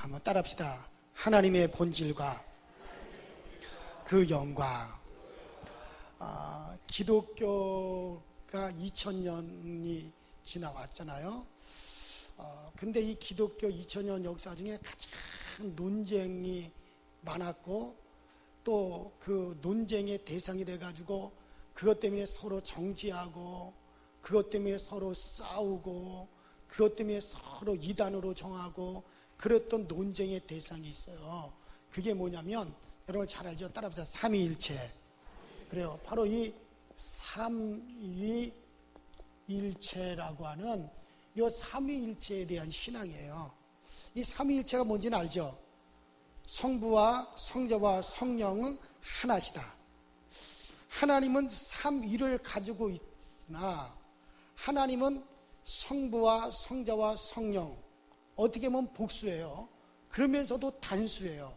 한번 따라합시다. 하나님의 본질과 그 영광. 기독교가 2000년이 지나왔잖아요. 근데 이 기독교 2000년 역사 중에 가장 논쟁이 많았고, 또 그 논쟁의 대상이 돼가지고 그것 때문에 서로 정지하고, 그것 때문에 서로 싸우고, 그것 때문에 서로 이단으로 정하고 그랬던 논쟁의 대상이 있어요. 그게 뭐냐면, 여러분 잘 알죠? 따라합시다. 삼위일체. 그래요. 바로 이 삼위일체라고 하는 이 삼위일체에 대한 신앙이에요. 이 삼위일체가 뭔지는 알죠? 성부와 성자와 성령은 하나시다. 하나님은 삼위를 가지고 있으나 하나님은 성부와 성자와 성령, 어떻게 보면 복수예요. 그러면서도 단수예요.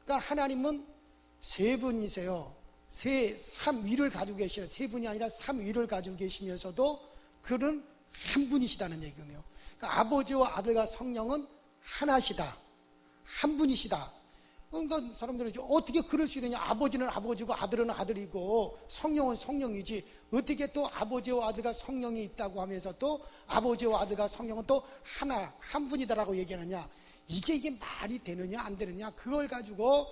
그러니까 하나님은 세 분이세요. 삼위를 가지고 계셔요. 세 분이 아니라 삼위를 가지고 계시면서도 그는 한 분이시다는 얘기군요. 그러니까 아버지와 아들과 성령은 하나시다. 한 분이시다. 그러니까 사람들은 어떻게 그럴 수 있느냐. 아버지는 아버지고 아들은 아들이고 성령은 성령이지, 어떻게 또 아버지와 아들과 성령이 있다고 하면서 또 아버지와 아들과 성령은 또 하나, 한 분이다라고 얘기하느냐. 이게 말이 되느냐 안 되느냐. 그걸 가지고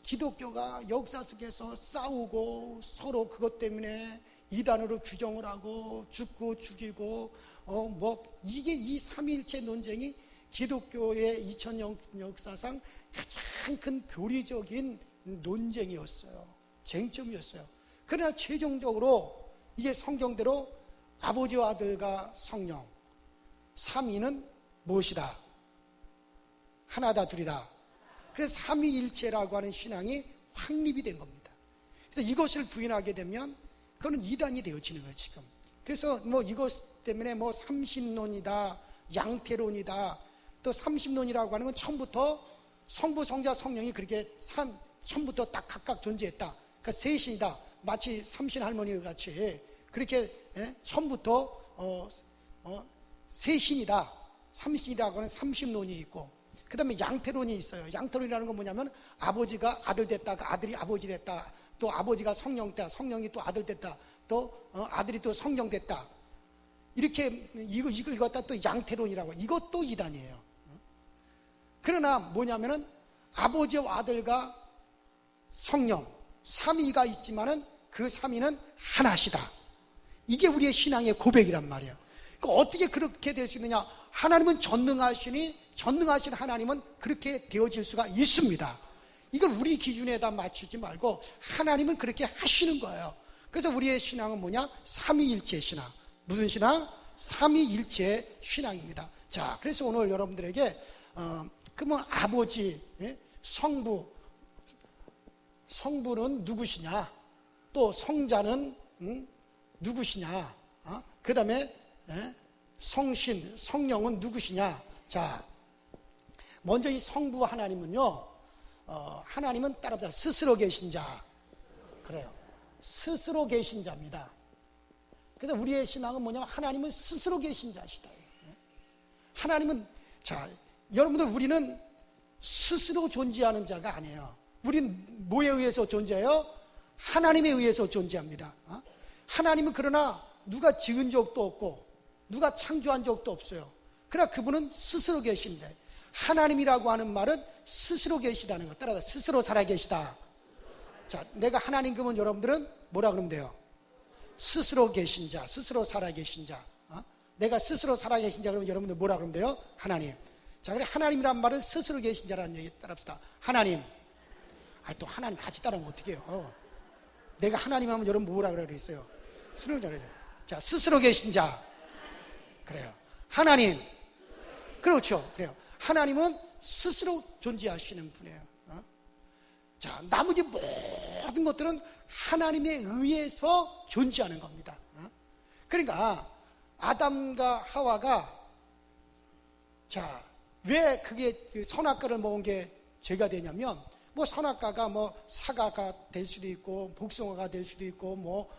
기독교가 역사 속에서 싸우고 서로 그것 때문에 이단으로 규정을 하고 죽고 죽이고 이게 이 삼위일체 논쟁이 기독교의 2000년 역사상 가장 큰 교리적인 논쟁이었어요. 쟁점이었어요. 그러나 최종적으로 이게 성경대로 아버지와 아들과 성령 삼위는 무엇이다? 하나다, 둘이다. 그래서 삼위일체라고 하는 신앙이 확립이 된 겁니다. 그래서 이것을 부인하게 되면 그거는 이단이 되어지는 거예요, 지금. 그래서 이것 때문에 삼신론이다, 양태론이다, 또 삼신론이라고 하는 건 처음부터 성부, 성자, 성령이 그렇게 처음부터 딱 각각 존재했다. 그러니까 세 신이다. 마치 삼신 할머니 같이 그렇게 처음부터 세 신이다. 삼신이라고 하는 삼신론이 있고, 그 다음에 양태론이 있어요. 양태론이라는 건 뭐냐면 아버지가 아들 됐다, 아들이 아버지 됐다, 또 아버지가 성령 됐다, 성령이 또 아들 됐다, 또 아들이 또 성령 됐다. 이렇게 이걸 갖다 또 양태론이라고. 이것도 이단이에요. 그러나 뭐냐면은 아버지와 아들과 성령 삼위가 있지만은 그 삼위는 하나시다. 이게 우리의 신앙의 고백이란 말이에요. 그러니까 어떻게 그렇게 될 수 있느냐? 하나님은 전능하신 하나님은 그렇게 되어질 수가 있습니다. 이걸 우리 기준에다 맞추지 말고 하나님은 그렇게 하시는 거예요. 그래서 우리의 신앙은 뭐냐? 삼위일체 신앙. 무슨 신앙? 삼위일체 신앙입니다. 자, 그래서 오늘 여러분들에게 그러면 아버지, 성부는 누구시냐? 또 성자는 누구시냐? 그 다음에 성신, 성령은 누구시냐? 자, 먼저 이 성부 하나님은요, 하나님은 따라합시다. 스스로 계신 자. 그래요. 스스로 계신 자입니다. 그래서 우리의 신앙은 뭐냐면 하나님은 스스로 계신 자시다. 하나님은, 자, 여러분들 우리는 스스로 존재하는 자가 아니에요. 우린 뭐에 의해서 존재해요? 하나님에 의해서 존재합니다. 하나님은 그러나 누가 지은 적도 없고 누가 창조한 적도 없어요. 그러나 그분은 스스로 계신데, 하나님이라고 하는 말은 스스로 계시다는 것. 따라서 스스로 살아계시다. 자, 내가 하나님 그러면 여러분들은 뭐라 그러면 돼요? 스스로 계신 자, 스스로 살아계신 자. 내가 스스로 살아계신 자 그러면 여러분들 뭐라 그러면 돼요? 하나님. 자, 그래 하나님이란 말은 스스로 계신 자라는 얘기 따라합시다. 하나님. 또 하나님 같이 따르면 어떻게 해요? 내가 하나님 하면 여러분 뭐라 그랬어요? 스스로 잘해요. 자, 스스로 계신 자. 그래요. 하나님. 그렇죠. 그래요. 하나님은 스스로 존재하시는 분이에요. 자, 나머지 모든 것들은 하나님에 의해서 존재하는 겁니다. 그러니까 아담과 하와가, 자, 왜 그게 선악과를 먹은 게 죄가 되냐면, 선악과가 사과가 될 수도 있고 복숭아가 될 수도 있고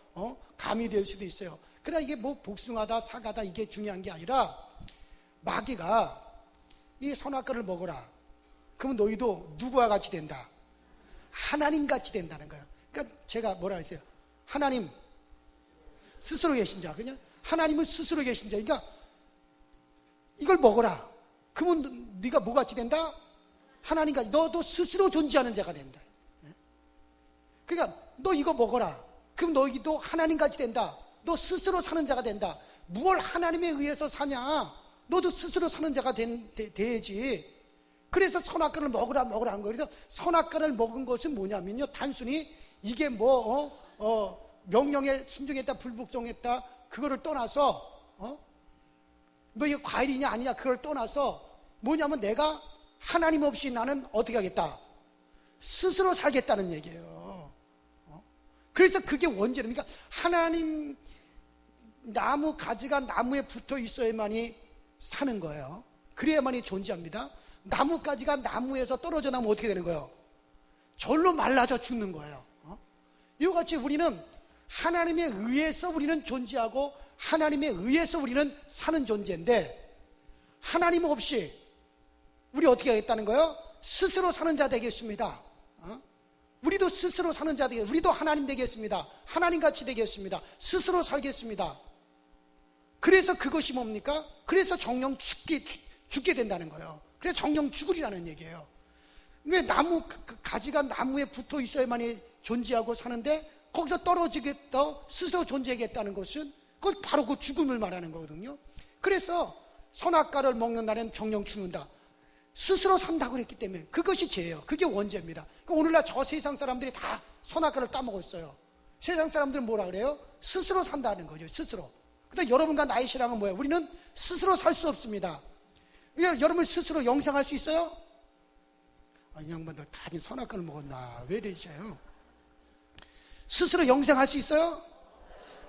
감이 될 수도 있어요. 그러나 이게 복숭아다 사과다 이게 중요한 게 아니라, 마귀가 이 선악과를 먹어라. 그러면 너희도 누구와 같이 된다? 하나님 같이 된다는 거예요. 그러니까 제가 뭐라 했어요? 하나님 스스로 계신 자. 그냥 하나님은 스스로 계신 자. 그러니까 이걸 먹어라. 그러면 네가 뭐 같이 된다? 하나님 같이. 너도 스스로 존재하는 자가 된다. 그러니까 너 이거 먹어라. 그럼 너희도 하나님 같이 된다. 너 스스로 사는 자가 된다. 무얼 하나님에 의해서 사냐? 너도 스스로 사는 자가 돼야지. 그래서 선악과를 먹으라 한 거예요. 그래서 선악과를 먹은 것은 뭐냐면요, 단순히 이게 명령에 순종했다 불복종했다 그거를 떠나서 뭐 이게 과일이냐 아니냐 그걸 떠나서 뭐냐면 내가 하나님 없이 나는 어떻게 하겠다? 스스로 살겠다는 얘기예요. 그래서 그게 원죄는, 그러니까 하나님 나무 가지가 나무에 붙어 있어야만이 사는 거예요. 그래야만이 존재합니다. 나무가지가 나무에서 떨어져 나면 어떻게 되는 거예요? 절로 말라져 죽는 거예요. 이와 같이 우리는 하나님에 의해서 우리는 존재하고 하나님에 의해서 우리는 사는 존재인데, 하나님 없이 우리 어떻게 하겠다는 거예요? 스스로 사는 자 되겠습니다. 우리도 스스로 사는 자 되겠습니다. 우리도 하나님 되겠습니다. 하나님같이 되겠습니다. 스스로 살겠습니다. 그래서 그것이 뭡니까? 그래서 정령 죽게 된다는 거예요. 그래서 정령 죽으리라는 얘기예요. 왜 나무 가지가 나무에 붙어 있어야만이 존재하고 사는데 거기서 떨어지겠다, 스스로 존재하겠다는 것은 그것 바로 그 죽음을 말하는 거거든요. 그래서 선악과를 먹는 날엔 정령 죽는다. 스스로 산다고 그랬기 때문에 그것이 죄예요. 그게 원죄입니다. 그러니까 오늘날 저 세상 사람들이 다 선악과를 따먹었어요. 세상 사람들은 뭐라 그래요? 스스로 산다는 거죠. 스스로. 근데 여러분과 나의 신앙은 뭐예요? 우리는 스스로 살 수 없습니다. 여러분 스스로 영생할 수 있어요? 이 양반들 다 선악과를 먹었나? 왜 이러세요? 스스로 영생할 수 있어요?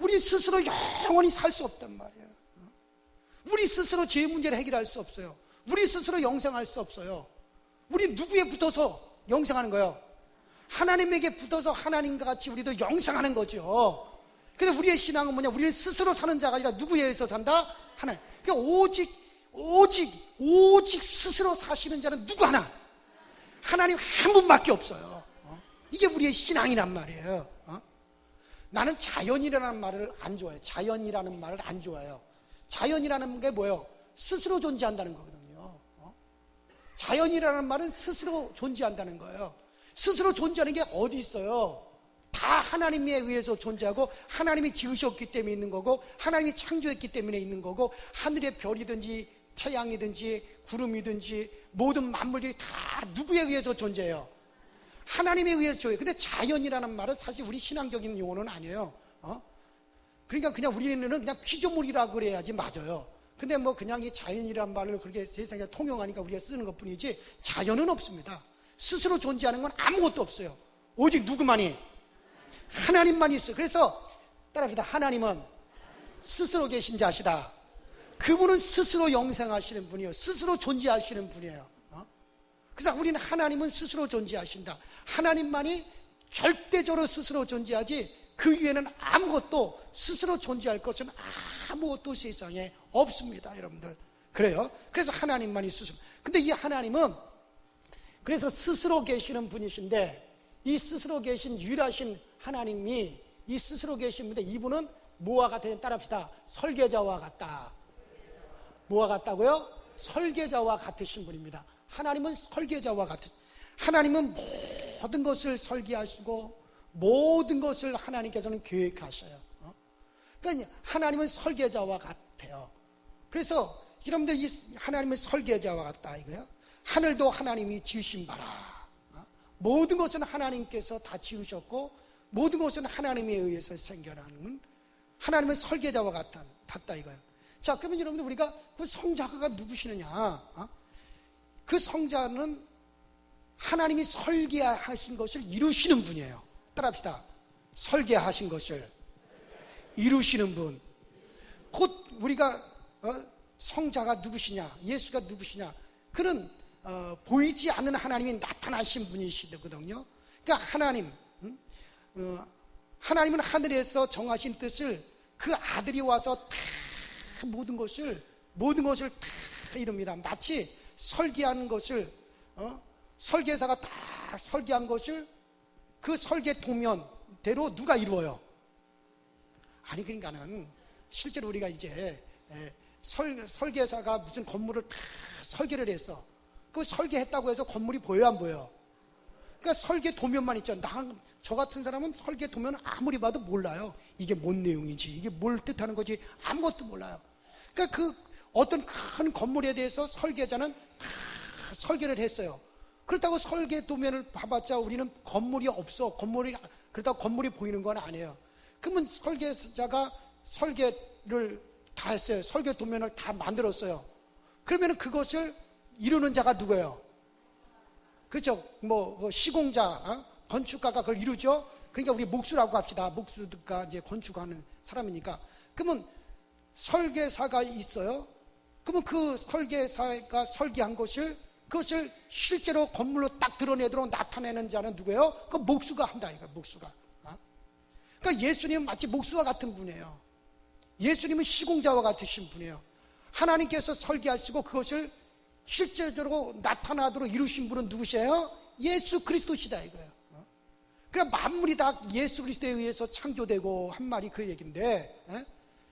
우리 스스로 영원히 살 수 없단 말이에요. 우리 스스로 죄 문제를 해결할 수 없어요. 우리 스스로 영생할 수 없어요. 우리 누구에 붙어서 영생하는 거예요? 하나님에게 붙어서 하나님과 같이 우리도 영생하는 거죠. 근데 우리의 신앙은 뭐냐? 우리는 스스로 사는 자가 아니라 누구에 의해서 산다? 하나님. 그러니까 오직 스스로 사시는 자는 누구 하나? 하나님 한 분밖에 없어요. 이게 우리의 신앙이란 말이에요. 나는 자연이라는 말을 안 좋아해요. 자연이라는 말을 안 좋아해요. 자연이라는 게 뭐예요? 스스로 존재한다는 거거든요. 자연이라는 말은 스스로 존재한다는 거예요. 스스로 존재하는 게 어디 있어요? 다 하나님에 의해서 존재하고 하나님이 지으셨기 때문에 있는 거고 하나님이 창조했기 때문에 있는 거고, 하늘의 별이든지 태양이든지 구름이든지 모든 만물들이 다 누구에 의해서 존재해요? 하나님에 의해서 존재해요. 근데 자연이라는 말은 사실 우리 신앙적인 용어는 아니에요. 그러니까 그냥 우리는 그냥 피조물이라고 그래야지 맞아요. 근데 뭐 그냥 이 자연이라는 말을 그렇게 세상에 통용하니까 우리가 쓰는 것 뿐이지 자연은 없습니다. 스스로 존재하는 건 아무것도 없어요. 오직 누구만이? 하나님만 있어요. 그래서 따라합시다. 하나님은 스스로 계신 자시다. 그분은 스스로 영생하시는 분이에요. 스스로 존재하시는 분이에요. 그래서 우리는 하나님은 스스로 존재하신다. 하나님만이 절대적으로 스스로 존재하지 그 위에는 아무것도 스스로 존재할 것은 아무것도 세상에 없습니다. 여러분들 그래요. 그래서 하나님만이 스스로. 근데 이 하나님은 그래서 스스로 계시는 분이신데, 이 스스로 계신 유일하신 하나님이 이 스스로 계신 분인데 이분은 뭐와 같아요? 따라합시다. 설계자와 같다. 뭐와 같다고요? 설계자와 같으신 분입니다. 하나님은 설계자와 같은, 하나님은 모든 것을 설계하시고 모든 것을 하나님께서는 계획하셔요. 그러니까 하나님은 설계자와 같아요. 그래서 여러분들 이 하나님은 설계자와 같다 이거야. 하늘도 하나님이 지으신 바라. 모든 것은 하나님께서 다 지으셨고 모든 것은 하나님에 의해서 생겨나는, 하나님은 설계자와 같다 이거예요. 자, 그러면 여러분들 우리가 그 성자가 누구시느냐? 그 성자는 하나님이 설계하신 것을 이루시는 분이에요. 따라합시다. 설계하신 것을 이루시는 분. 곧 우리가 성자가 누구시냐, 예수가 누구시냐, 그는 보이지 않는 하나님이 나타나신 분이시거든요. 그러니까 하나님은 하늘에서 정하신 뜻을 그 아들이 와서 다 모든 것을 다 이룹니다. 마치 설계하는 것을 설계사가 다 설계한 것을 그 설계 도면대로 누가 이루어요? 아니, 그러니까는 실제로 우리가 이제 설계사가 무슨 건물을 다 설계를 했어. 그 설계했다고 해서 건물이 보여요, 안 보여요? 그러니까 설계 도면만 있죠. 저 같은 사람은 설계 도면 아무리 봐도 몰라요. 이게 뭔 내용인지, 이게 뭘 뜻하는 건지 아무것도 몰라요. 그러니까 그 어떤 큰 건물에 대해서 설계자는 다 설계를 했어요. 그렇다고 설계 도면을 봐봤자 우리는 건물이 없어. 그렇다고 건물이 보이는 건 아니에요. 그러면 설계자가 설계를 다 했어요. 설계 도면을 다 만들었어요. 그러면 그것을 이루는 자가 누구예요? 그렇죠? 시공자, 건축가가 그걸 이루죠? 그러니까 우리 목수라고 합시다. 목수가 이제 건축하는 사람이니까. 그러면 설계사가 있어요. 그러면 그 설계사가 설계한 그것을 실제로 건물로 딱 드러내도록 나타내는 자는 누구예요? 그 목수가 한다, 이거, 목수가. 그러니까 예수님은 마치 목수와 같은 분이에요. 예수님은 시공자와 같으신 분이에요. 하나님께서 설계하시고 그것을 실제적으로 나타나도록 이루신 분은 누구시에요? 예수 그리스도시다, 이거예요. 그러니까 만물이 다 예수 그리스도에 의해서 창조되고 한 말이 그 얘기인데,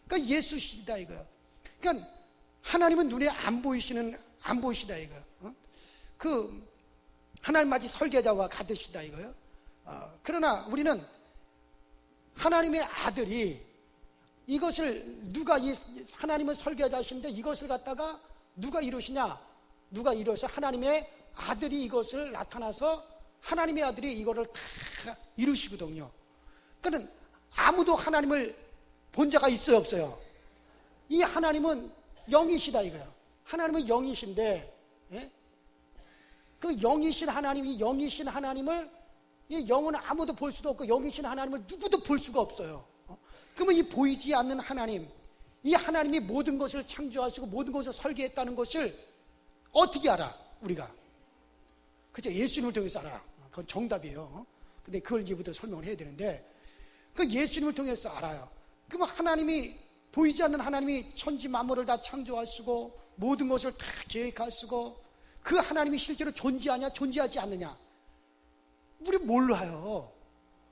그러니까 예수시다, 이거예요. 그러니까 하나님은 눈에 안 보이시다, 이거예요. 그 하나님 마치 설계자와 같으시다, 이거예요. 그러나 우리는 하나님의 아들이 이것을 하나님은 설계자신데 이것을 갖다가 누가 이루시냐? 누가 이루어서 하나님의 아들이 이것을 나타나서 하나님의 아들이 이거를 다 이루시거든요. 그러니까 아무도 하나님을 본 자가 있어요, 없어요? 이 하나님은 영이시다, 이거예요. 하나님은 영이신데, 그 영이신 하나님, 이 영이신 하나님을, 이 영은 아무도 볼 수도 없고 영이신 하나님을 누구도 볼 수가 없어요. 그러면 이 보이지 않는 하나님, 이 하나님이 모든 것을 창조하시고 모든 것을 설계했다는 것을 어떻게 알아, 우리가? 그죠? 예수님을 통해서 알아. 그건 정답이에요. 근데 그걸 이제부터 설명을 해야 되는데, 그 예수님을 통해서 알아요. 그럼 하나님이, 보이지 않는 하나님이 천지 만물을 다 창조하시고 모든 것을 다 계획하시고 그 하나님이 실제로 존재하냐, 존재하지 않느냐? 우리 몰라요.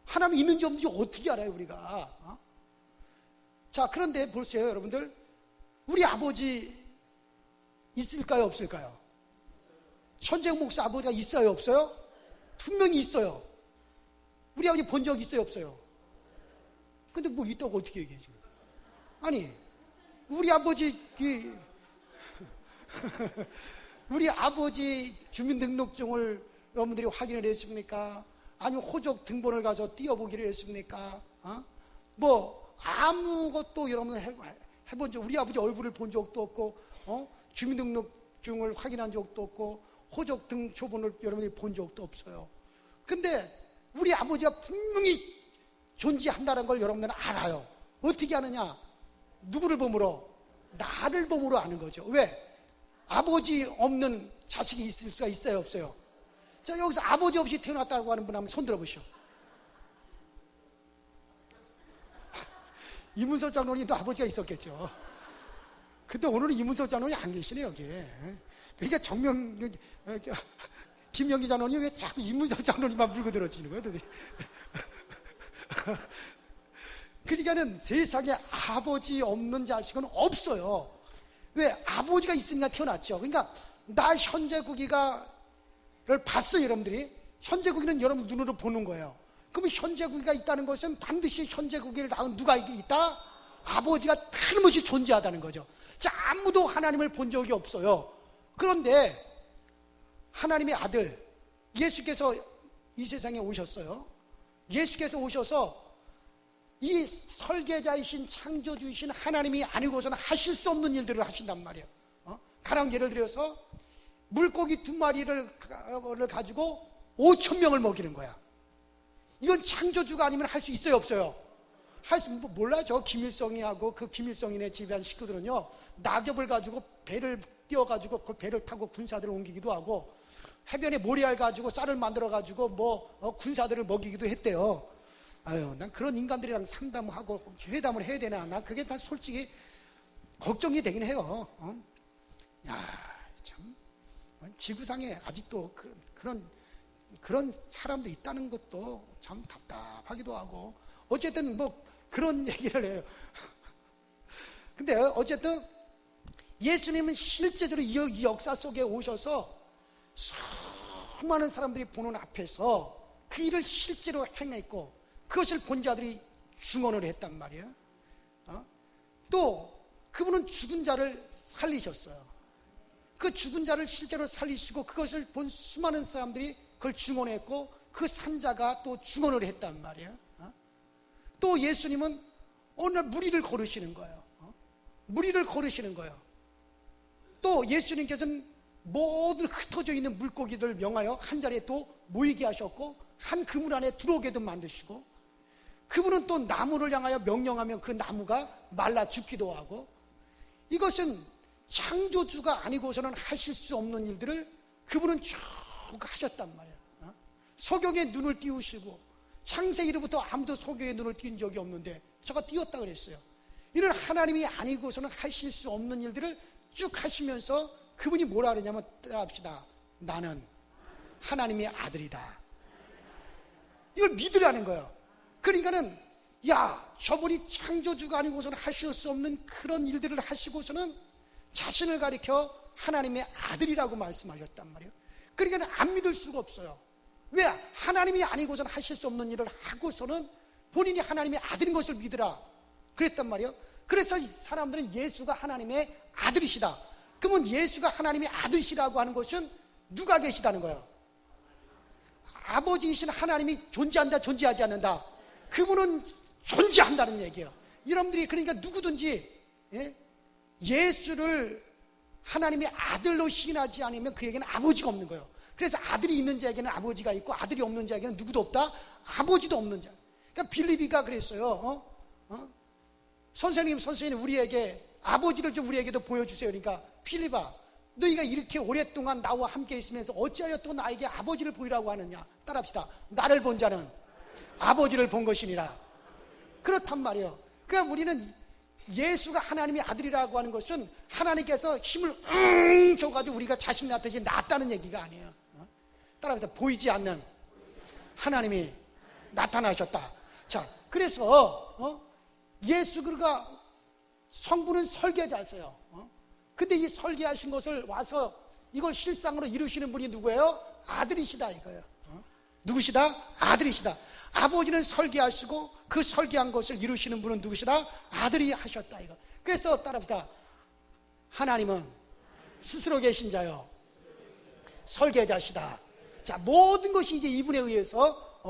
하나님이 있는지 없는지 어떻게 알아요, 우리가? 자, 그런데 보세요, 여러분들. 우리 아버지 있을까요, 없을까요? 천재국 목사 아버지가 있어요, 없어요? 분명히 있어요. 우리 아버지 본 적 있어요, 없어요? 근데 뭐 있다고 어떻게 얘기해, 지금? 아니, 우리 아버지, 우리 아버지 주민등록증을 여러분들이 확인을 했습니까? 아니면 호적 등본을 가서 띄워보기를 했습니까? 아무것도 여러분 해본 적, 우리 아버지 얼굴을 본 적도 없고, 주민등록증을 확인한 적도 없고, 호적 등초본을 여러분들이 본 적도 없어요. 근데 우리 아버지가 분명히 존재한다는 걸 여러분들은 알아요. 어떻게 아느냐? 누구를 보므로? 나를 보므로 아는 거죠. 왜? 아버지 없는 자식이 있을 수가 있어요, 없어요? 자, 여기서 아버지 없이 태어났다고 하는 분 한번 손 들어보시오. 이문석 장로님도 아버지가 있었겠죠. 근데 오늘은 이문석 장로님이 안 계시네, 여기에. 그러니까 김영기 장로님 왜 자꾸 이문석 장로님만 물고 들어지는 거예요, 도대체. 그러니까는 세상에 아버지 없는 자식은 없어요. 왜? 아버지가 있으니까 태어났죠. 그러니까 나 현재국이를 봤어요, 여러분들이. 현재국이는 여러분 눈으로 보는 거예요. 그러면 현재국이가 있다는 것은 반드시 현재국이를 낳은 누가 있다? 아버지가 틀림없이 존재하다는 거죠. 자, 아무도 하나님을 본 적이 없어요. 그런데 하나님의 아들 예수께서 이 세상에 오셨어요. 예수께서 오셔서 이 설계자이신 창조주이신 하나님이 아니고서는 하실 수 없는 일들을 하신단 말이에요. 가령 예를 들어서 물고기 2마리를 가지고 5,000명을 먹이는 거야. 이건 창조주가 아니면 할 수 있어요, 없어요? 몰라요. 저 김일성이하고 그 김일성이네 집안 식구들은요, 낙엽을 가지고 배를 띄워가지고 그 배를 타고 군사들을 옮기기도 하고, 해변에 모래알 가지고 쌀을 만들어가지고 군사들을 먹이기도 했대요. 아유, 난 그런 인간들이랑 상담하고 회담을 해야 되나? 난 그게 다 솔직히 걱정이 되긴 해요. 야, 참. 지구상에 아직도 그런 사람도 있다는 것도 참 답답하기도 하고, 어쨌든 뭐 그런 얘기를 해요. 근데 어쨌든 예수님은 실제적으로 이 역사 속에 오셔서 수많은 사람들이 보는 앞에서 그 일을 실제로 행했고, 그것을 본 자들이 증언을 했단 말이에요. 또 그분은 죽은 자를 살리셨어요. 그 죽은 자를 실제로 살리시고, 그것을 본 수많은 사람들이 그걸 증언했고, 그 산자가 또 증언을 했단 말이에요. 또 예수님은 어느 날 무리를 거르시는 거예요. 무리를 거르시는 거예요. 또 예수님께서는 모든 흩어져 있는 물고기들을 명하여 한 자리에 또 모이게 하셨고, 한 그물 안에 들어오게도 만드시고, 그분은 또 나무를 향하여 명령하면 그 나무가 말라 죽기도 하고, 이것은 창조주가 아니고서는 하실 수 없는 일들을 그분은 쭉 하셨단 말이에요. 소경의 눈을 띄우시고, 창세기로부터 아무도 소경의 눈을 띄운 적이 없는데 저가 띄웠다 그랬어요. 이런 하나님이 아니고서는 하실 수 없는 일들을 쭉 하시면서 그분이 뭐라 그러냐면, 따라합시다. 나는 하나님의 아들이다. 이걸 믿으라는 거예요. 그러니까는 저분이 창조주가 아니고서는 하실 수 없는 그런 일들을 하시고서는 자신을 가리켜 하나님의 아들이라고 말씀하셨단 말이에요. 그러니까 안 믿을 수가 없어요. 왜? 하나님이 아니고서는 하실 수 없는 일을 하고서는 본인이 하나님의 아들인 것을 믿으라 그랬단 말이에요. 그래서 이 사람들은 예수가 하나님의 아들이시다. 그러면 예수가 하나님의 아들이시라고 하는 것은 누가 계시다는 거예요? 아버지이신 하나님이 존재한다, 존재하지 않는다? 그분은 존재한다는 얘기예요. 여러분들이 그러니까 누구든지 예수를 하나님의 아들로 시인하지 않으면 그에게는 아버지가 없는 거예요. 그래서 아들이 있는 자에게는 아버지가 있고, 아들이 없는 자에게는 누구도 없다? 아버지도 없는 자. 그러니까 빌립이가 그랬어요. 선생님 우리에게 아버지를 좀 우리에게도 보여주세요. 그러니까 빌립아, 너희가 이렇게 오랫동안 나와 함께 있으면서 어찌하여 또 나에게 아버지를 보이라고 하느냐? 따라합시다. 나를 본 자는 아버지를 본 것이니라. 그렇단 말이에요. 그러니까 우리는 예수가 하나님의 아들이라고 하는 것은 하나님께서 힘을 줘가지고 우리가 자신 나타나지 낫다는 얘기가 아니에요. 따라합시다. 보이지 않는 하나님이 나타나셨다. 자, 그래서 예수가 성부는 설계자였어요. 근데 이 설계하신 것을 와서 이걸 실상으로 이루시는 분이 누구예요? 아들이시다 이거예요. 누구시다? 아들이시다. 아버지는 설계하시고 그 설계한 것을 이루시는 분은 누구시다? 아들이 하셨다 이거. 그래서 따라합시다. 하나님은 스스로 계신 자요, 설계자시다. 자, 모든 것이 이제 이분에 의해서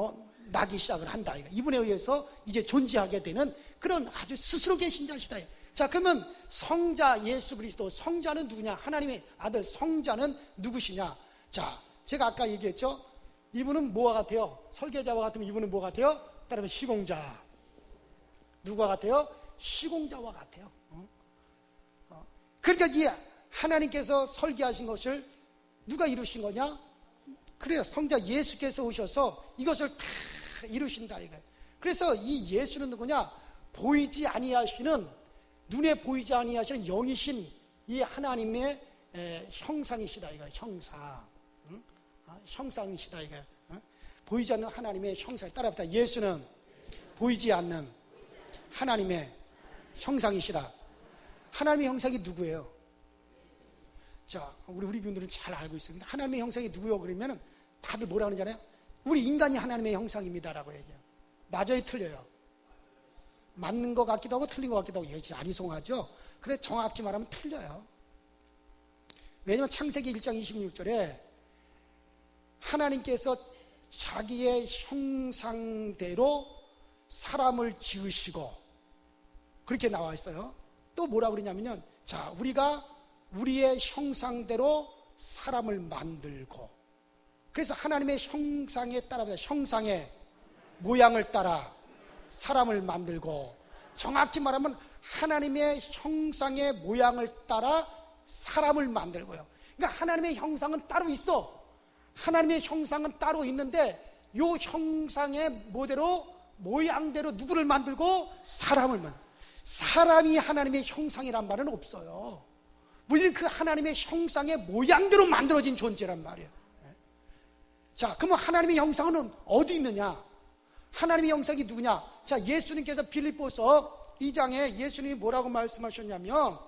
나기 시작을 한다 이거. 이분에 의해서 이제 존재하게 되는 그런 아주 스스로 계신 자시다. 자, 그러면 성자 예수 그리스도, 성자는 누구냐? 하나님의 아들 성자는 누구시냐? 자, 제가 아까 얘기했죠. 이분은 뭐와 같아요? 설계자와 같으면 이분은 뭐 같아요? 따르면 시공자. 누가 같아요? 시공자와 같아요. 그러니까 이 하나님께서 설계하신 것을 누가 이루신 거냐? 그래요. 성자 예수께서 오셔서 이것을 다 이루신다 이거예요. 그래서 이 예수는 누구냐? 보이지 아니하시는, 눈에 보이지 아니하시는 영이신 이 하나님의 형상이시다 이거예요. 형상. 형상이시다 이게. 보이지 않는 하나님의 형상. 따라합시다. 예수는 보이지 않는 하나님의 형상이시다. 하나님의 형상이 누구예요? 자, 우리 분들은 잘 알고 있습니다. 하나님의 형상이 누구요? 그러면 다들 뭐라 그러는지 알아요? 우리 인간이 하나님의 형상입니다라고 얘기해요. 맞아요, 틀려요? 맞는 것 같기도 하고 틀린 것 같기도 하고. 얘기 아리송하죠? 그래, 정확히 말하면 틀려요. 왜냐하면 창세기 1장 26절에 하나님께서 자기의 형상대로 사람을 지으시고, 그렇게 나와 있어요. 또 뭐라 그러냐면요, 자, 우리가 우리의 형상대로 사람을 만들고, 그래서 하나님의 형상에 따라, 형상의 모양을 따라 사람을 만들고, 정확히 말하면 하나님의 형상의 모양을 따라 사람을 만들고요. 그러니까 하나님의 형상은 따로 있어. 하나님의 형상은 따로 있는데 이 형상의 모양대로 누구를 만들고? 사람을 만들고. 사람이 하나님의 형상이란 말은 없어요. 우리는 그 하나님의 형상의 모양대로 만들어진 존재란 말이에요. 자, 그러면 하나님의 형상은 어디 있느냐? 하나님의 형상이 누구냐? 자, 예수님께서 빌립보서 2장에 예수님이 뭐라고 말씀하셨냐면,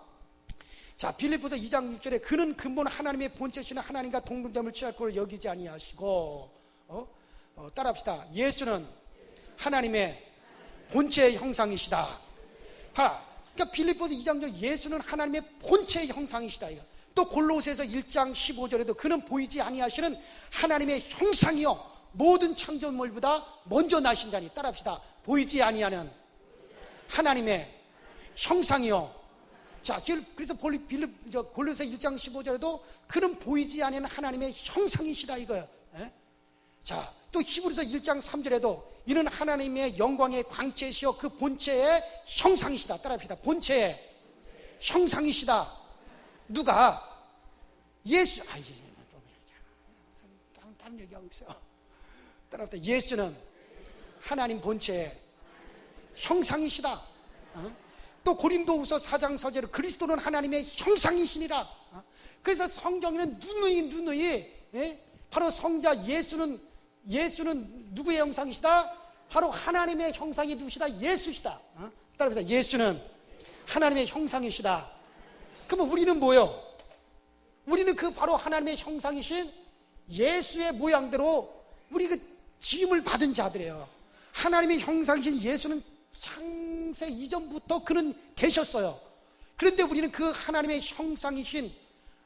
자, 빌립보서 2장 6절에 그는 근본 하나님의 본체시는 하나님과 동등됨을 취할 것을 여기지 아니하시고, 따라합시다. 예수는 하나님의 본체의 형상이시다. 그러니까 빌립보서 2장 절 예수는 하나님의 본체의 형상이시다. 이거. 또 골로새서 1장 15절에도 그는 보이지 아니하시는 하나님의 형상이요 모든 창조물보다 먼저 나신 자니. 따라합시다. 보이지 아니하는 하나님의 형상이요. 자, 그래서 골로새 1장 15절에도 그는 보이지 아니하는 하나님의 형상이시다 이거예요. 자, 또 히브리서 1장 3절에도 이는 하나님의 영광의 광채시여 그 본체의 형상이시다. 따라합시다. 본체의 형상이시다. 누가? 예수. 다른 얘기하고 있어요. 따라합시다. 예수는 하나님 본체의 형상이시다. 또 고린도후서 4장 4절에 그리스도는 하나님의 형상이시니라. 그래서 성경에는 누누이 바로 성자 예수는 누구의 형상이시다? 바로 하나님의 형상이 누구시다? 예수시다. 따라합시다. 예수는 하나님의 형상이시다. 그러면 우리는 뭐요? 우리는 그 바로 하나님의 형상이신 예수의 모양대로 우리 그 지음을 받은 자들이에요. 하나님의 형상이신 예수는 창세 이전부터 그는 계셨어요. 그런데 우리는 그 하나님의 형상이신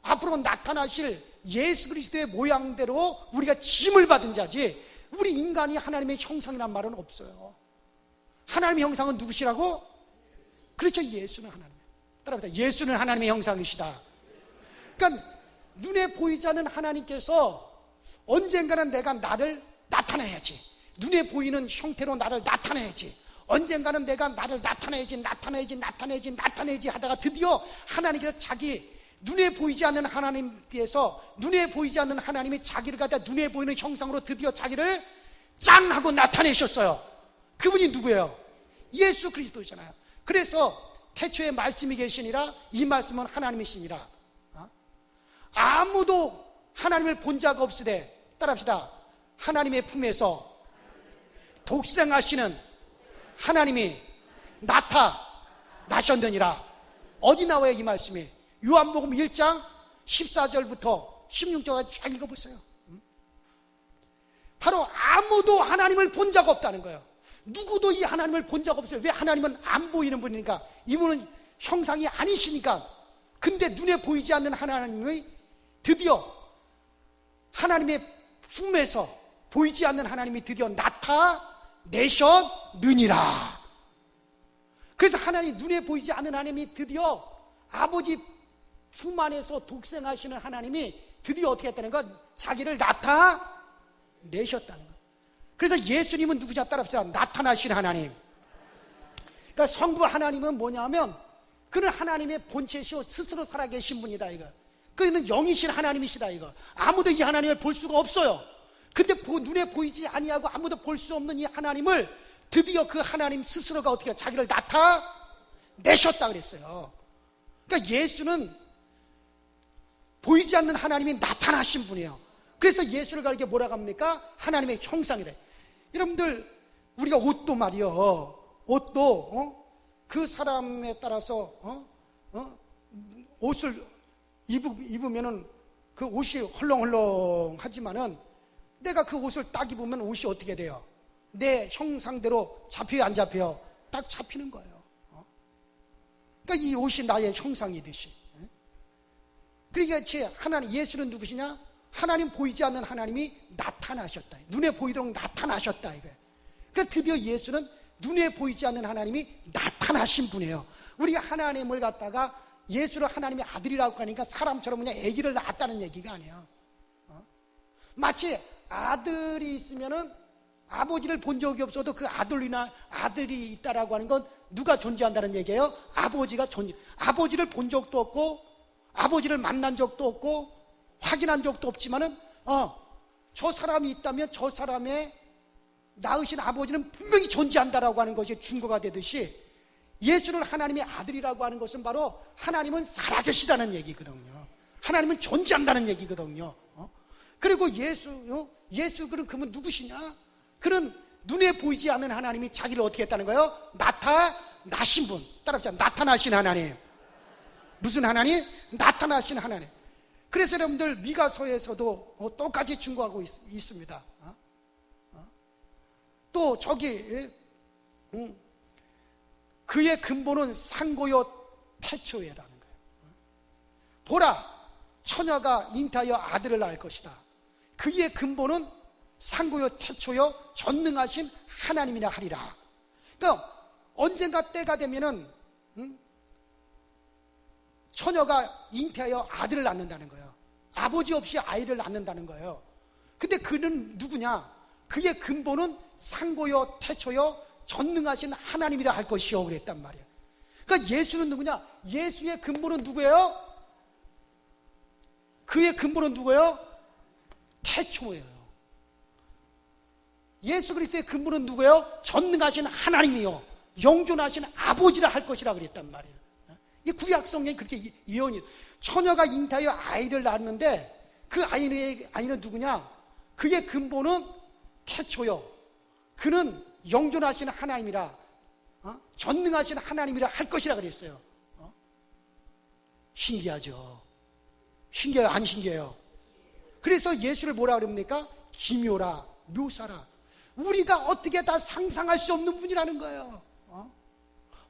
앞으로 나타나실 예수 그리스도의 모양대로 우리가 지음을 받은 자지, 우리 인간이 하나님의 형상이란 말은 없어요. 하나님의 형상은 누구시라고? 그렇죠. 예수는 하나님. 따라합시다. 예수는 하나님의 형상이시다. 그러니까 눈에 보이지 않는 하나님께서 언젠가는 내가 나를 나타내야지, 눈에 보이는 형태로 나를 나타내야지, 언젠가는 내가 나를 나타내야지 하다가 드디어 하나님께서 자기 눈에 보이지 않는 하나님께서, 눈에 보이지 않는 하나님이 자기를 갖다 눈에 보이는 형상으로 드디어 자기를 짠 하고 나타내셨어요. 그분이 누구예요? 예수 그리스도잖아요. 그래서 태초에 말씀이 계시니라, 이 말씀은 하나님이시니라. 아무도 하나님을 본 자가 없으되, 따라합시다. 하나님의 품에서 독생하시는 하나님이 나타나셨느니라. 어디 나와요 이 말씀이? 요한복음 1장 14절부터 16절까지 쫙 읽어보세요. 바로 아무도 하나님을 본 적 없다는 거예요. 누구도 이 하나님을 본 적 없어요. 왜? 하나님은 안 보이는 분이니까, 이분은 형상이 아니시니까. 근데 눈에 보이지 않는 하나님이 드디어 하나님의 품에서 보이지 않는 하나님이 드디어 나타내셨느니라. 그래서 하나님, 눈에 보이지 않는 하나님이 드디어 아버지 품 안에서 독생하시는 하나님이 드디어 어떻게 했다는 건? 자기를 나타내셨다는 것. 그래서 예수님은 누구냐? 따라합시다. 나타나신 하나님. 그러니까 성부 하나님은 뭐냐면 그는 하나님의 본체시오 스스로 살아계신 분이다 이거. 그는 영이신 하나님이시다 이거. 아무도 이 하나님을 볼 수가 없어요. 근데 눈에 보이지 아니하고 아무도 볼 수 없는 이 하나님을 드디어 그 하나님 스스로가 어떻게 자기를 나타내셨다 그랬어요. 그러니까 예수는 보이지 않는 하나님이 나타나신 분이에요. 그래서 예수를 가리켜 뭐라고 합니까? 하나님의 형상이다. 여러분들, 우리가 옷도 말이요, 옷도 그 사람에 따라서 옷을 입으면은 그 옷이 헐렁헐렁하지만은 내가 그 옷을 딱 입으면 옷이 어떻게 돼요? 내 형상대로 잡혀요, 안 잡혀요? 딱 잡히는 거예요. 그러니까 이 옷이 나의 형상이듯이. 그러니까 하나님, 예수는 누구시냐? 하나님 보이지 않는 하나님이 나타나셨다. 눈에 보이도록 나타나셨다 이거예요. 그러니까 드디어 예수는 눈에 보이지 않는 하나님이 나타나신 분이에요. 우리가 하나님을 갖다가 예수를 하나님의 아들이라고 하니까 사람처럼 그냥 아기를 낳았다는 얘기가 아니에요. 마치 아들이 있으면은 아버지를 본 적이 없어도 그 아들이 있다라고 하는 건 누가 존재한다는 얘기예요? 아버지를 본 적도 없고 아버지를 만난 적도 없고 확인한 적도 없지만은 저 사람이 있다면 저 사람의 낳으신 아버지는 분명히 존재한다라고 하는 것이 증거가 되듯이, 예수를 하나님의 아들이라고 하는 것은 바로 하나님은 살아계시다는 얘기거든요. 하나님은 존재한다는 얘기거든요. 그리고 예수 그러면 누구시냐? 그런 눈에 보이지 않는 하나님이 자기를 어떻게 했다는 거예요? 나타나신 분. 따라합시다. 나타나신 하나님. 무슨 하나님? 나타나신 하나님. 그래서 여러분들 미가서에서도 똑같이 증거하고 있습니다. 또 저기 그의 근본은 상고요 태초에라는 거예요. 보라, 처녀가 잉태하여 아들을 낳을 것이다. 그의 근본은 상고요 태초요 전능하신 하나님이라 하리라. 그러니까 언젠가 때가 되면은 처녀가 잉태하여 아들을 낳는다는 거예요. 아버지 없이 아이를 낳는다는 거예요. 근데 그는 누구냐? 그의 근본은 상고요 태초요 전능하신 하나님이라 할 것이요 그랬단 말이에요. 그러니까 예수는 누구냐? 예수의 근본은 누구예요? 그의 근본은 누구예요? 태초예요. 예수 그리스도의 근본은 누구예요? 전능하신 하나님이요 영존하신 아버지라 할 것이라 그랬단 말이에요. 이 구약 성경이 그렇게 예언이, 처녀가 잉태하여 아이를 낳았는데 그 아이는 누구냐? 그의 근본은 태초요. 그는 영존하신 하나님이라, 전능하신 하나님이라 할 것이라 그랬어요. 신기하죠? 신기해요? 안 신기해요? 그래서 예수를 뭐라 그럽니까? 기묘라, 묘사라. 우리가 어떻게 다 상상할 수 없는 분이라는 거예요.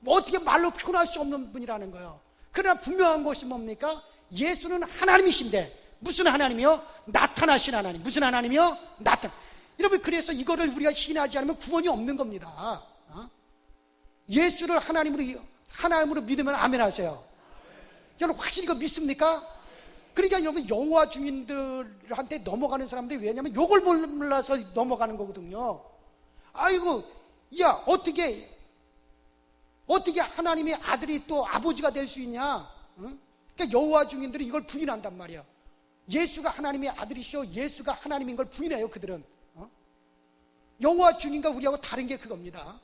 뭐 어떻게 말로 표현할 수 없는 분이라는 거예요. 그러나 분명한 것이 뭡니까? 예수는 하나님이신데, 무슨 하나님이요? 나타나신 하나님. 무슨 하나님이요? 여러분, 그래서 이거를 우리가 신하지 않으면 구원이 없는 겁니다. 예수를 하나님으로 믿으면 아멘 하세요. 여러분, 확실히 이거 믿습니까? 그러니까 여러분, 여호와 증인들한테 넘어가는 사람들이 왜냐면 요걸 몰라서 넘어가는 거거든요. 아이고, 야, 어떻게 하나님의 아들이 또 아버지가 될 수 있냐? 그러니까 여호와 증인들이 이걸 부인한단 말이야. 예수가 하나님의 아들이시오, 예수가 하나님인 걸 부인해요, 그들은. 여호와 증인과 우리하고 다른 게 그겁니다.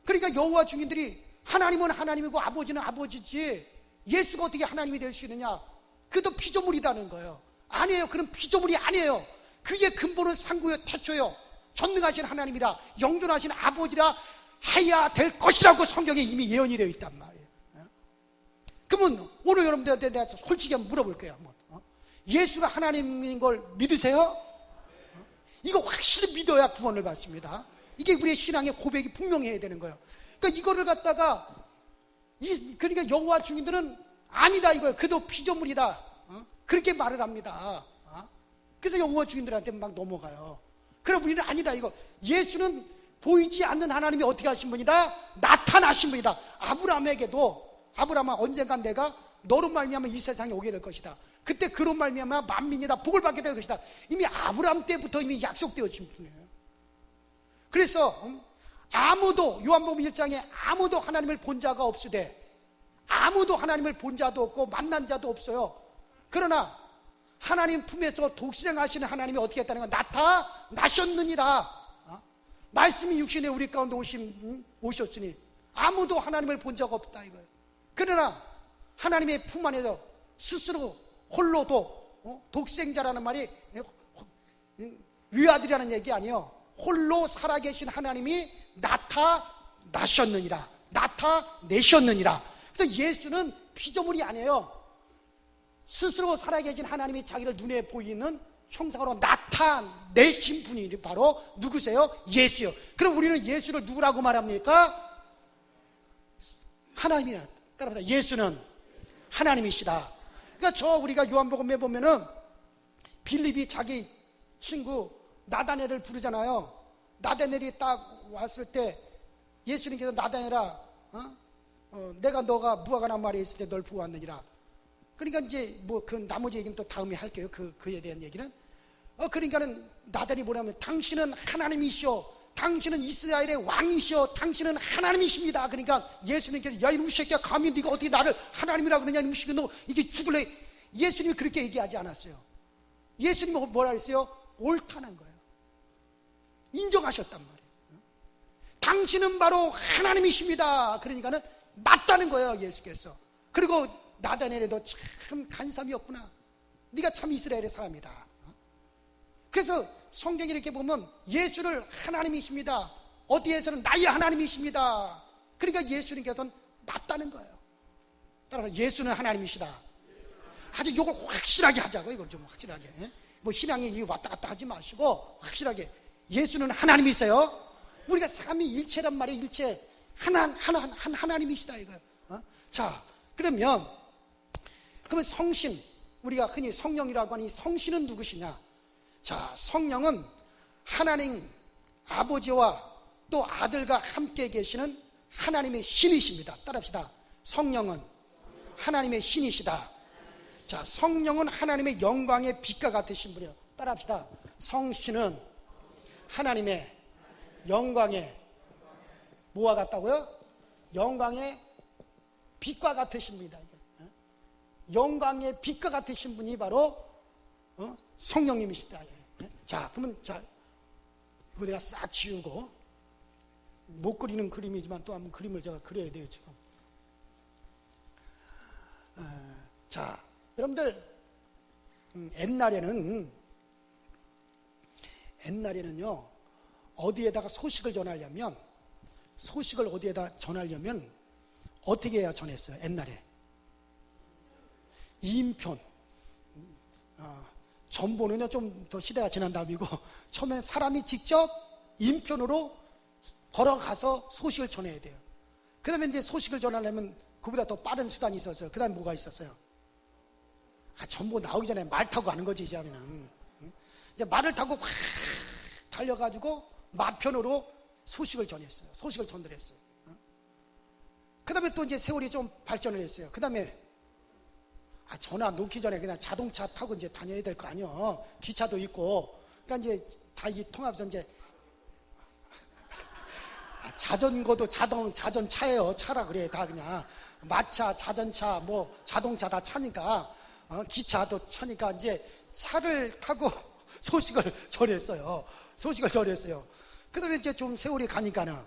그러니까 여호와 증인들이 하나님은 하나님이고 아버지는 아버지지 예수가 어떻게 하나님이 될 수 있느냐? 그것도 피조물이라는 거예요. 아니에요. 그런 피조물이 아니에요. 그의 근본은 상고요 태초요 전능하신 하나님이라 영존하신 아버지라 해야 될 것이라고 성경에 이미 예언이 되어 있단 말이에요. 그러면 오늘 여러분들한테 내가 솔직히 한번 물어볼게요. 예수가 하나님인 걸 믿으세요? 이거 확실히 믿어야 구원을 받습니다. 이게 우리의 신앙의 고백이 분명해야 되는 거예요. 그러니까 이거를 갖다가 그러니까 여호와 증인들은 아니다 이거예요. 그도 피조물이다. 그렇게 말을 합니다. 그래서 여호와 증인들한테 막 넘어가요. 그럼 우리는 아니다 이거. 예수는 보이지 않는 하나님이 어떻게 하신 분이다? 나타나신 분이다. 아브라함아 언젠간 내가 너로 말미암아 이 세상에 오게 될 것이다. 그때 그로 말미암아 만민이 다 복을 받게 될 것이다. 이미 아브라함 때부터 이미 약속되어진 분이에요. 그래서 아무도 요한복음 1장에 아무도 하나님을 본 자가 없으되, 아무도 하나님을 본 자도 없고 만난 자도 없어요. 그러나 하나님 품에서 독생하시는 하나님이 어떻게 했다는 건 나타나셨느니라. 말씀이 육신에 우리 가운데 오셨으니 아무도 하나님을 본 적 없다 이거예요. 그러나 하나님의 품 안에서 스스로 홀로도 독생자라는 말이 위아들이라는 얘기 아니에요. 홀로 살아계신 하나님이 나타나셨느니라. 나타내셨느니라. 그래서 예수는 피조물이 아니에요. 스스로 살아계신 하나님이 자기를 눈에 보이는 형상으로 나타내신 분이 바로 누구세요? 예수요. 그럼 우리는 예수를 누구라고 말합니까? 하나님이야. 따라합니다. 예수는 하나님이시다. 그러니까 우리가 요한복음에 보면은 빌립이 자기 친구 나다넬을 부르잖아요. 나다넬이 딱 왔을 때 예수님께서 나다넬아, 내가 너가 무화과나무 아래에 있을 때 널 보았느니라. 그러니까 이제 뭐 그 나머지 얘기는 또 다음에 할게요. 그에 대한 얘기는. 그러니까는 나다넬이 뭐냐면 당신은 하나님이시오. 당신은 이스라엘의 왕이시오. 당신은 하나님이십니다. 그러니까 예수님께서 야 이놈 새끼야 감히 네가 어떻게 나를 하나님이라 그러냐 이놈 새끼야 너 이게 죽을래. 예수님이 그렇게 얘기하지 않았어요. 예수님이 뭐라 그랬어요? 옳다는 거예요. 인정하셨단 말이에요. 당신은 바로 하나님이십니다. 그러니까는 맞다는 거예요, 예수께서. 그리고 나다나엘이 너 참 간사이었구나. 네가 참 이스라엘의 사람이다. 그래서 성경에 이렇게 보면 예수를 하나님이십니다. 어디에서는 나의 하나님이십니다. 그러니까 예수님께서는 맞다는 거예요. 따라서 예수는 하나님이시다. 아주 이걸 확실하게 하자고. 이걸 좀 확실하게. 뭐 신앙이 왔다 갔다 하지 마시고 확실하게 예수는 하나님이세요. 우리가 삼위일체란 말이에요. 일체 하나님이시다 이거예요. 자, 그러면 성신, 우리가 흔히 성령이라고 하니 성신은 누구시냐? 자, 성령은 하나님 아버지와 또 아들과 함께 계시는 하나님의 신이십니다. 따라합시다. 성령은 하나님의 신이시다. 자, 성령은 하나님의 영광의 빛과 같으신 분이에요. 따라합시다. 성신은 하나님의 영광의 뭐와 같다고요? 영광의 빛과 같으신 분이다. 영광의 빛과 같으신 분이 바로 성령님이시다. 자, 그러면 이거 내가 싹 지우고 못 그리는 그림이지만 또 한번 그림을 제가 그려야 돼요 지금. 자, 여러분들 옛날에는요 어디에다가 소식을 전하려면 어떻게 해야 전했어요? 옛날에 이인편. 전보는요 좀 더 시대가 지난 다음이고 처음엔 사람이 직접 인편으로 걸어가서 소식을 전해야 돼요. 그 다음에 이제 소식을 전하려면 그보다 더 빠른 수단이 있었어요. 그 다음에 뭐가 있었어요? 전보 나오기 전에 말 타고 가는 거지. 이제 하면은 이제 말을 타고 확 달려가지고 마편으로 소식을 전했어요. 소식을 전달했어요. 그 다음에 또 이제 세월이 좀 발전을 했어요. 그 다음에 전화 놓기 전에 그냥 자동차 타고 이제 다녀야 될 거 아니요. 기차도 있고. 그러니까 이제 다 이 통합해서 이제 자전거도 자전차예요. 차라 그래. 다 그냥 마차, 자전차, 뭐 자동차 다 차니까 기차도 차니까 이제 차를 타고 소식을 전했어요. 그 다음에 이제 좀 세월이 가니까는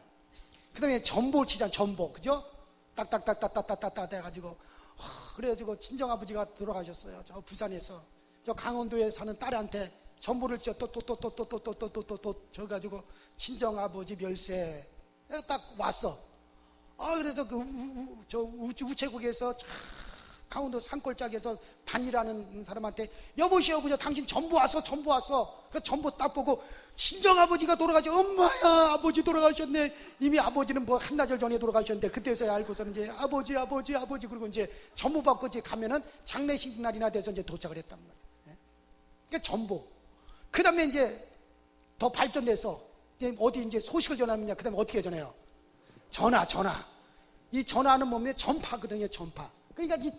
그 다음에 전보 치잖아. 전보. 그죠? 딱딱딱딱딱딱딱 해가지고 그래가지고 친정아버지가 돌아가셨어요. 저 부산에서. 저 강원도에 사는 딸한테 전보를 또 줘가지고 친정아버지 멸세 딱 왔어. 그래서 저 우체국에서 강원도 산골짜기에서 반일하는 사람한테 여보시오 당신 전보 왔어. 그 전보 딱 보고 친정아버지가 돌아가셔. 엄마야 아버지 돌아가셨네. 이미 아버지는 뭐 한나절 전에 돌아가셨는데 그때서야 알고서는 이제 아버지 그리고 이제 전보 받고 이제 가면은 장례식 날이나 돼서 이제 도착을 했단 말이에요. 그러니까 전보. 그 다음에 이제 더 발전돼서 어디 이제 소식을 전하면요. 그 다음에 어떻게 전해요? 전화. 이 전화는 뭡니까? 전파거든요. 전파. 그러니까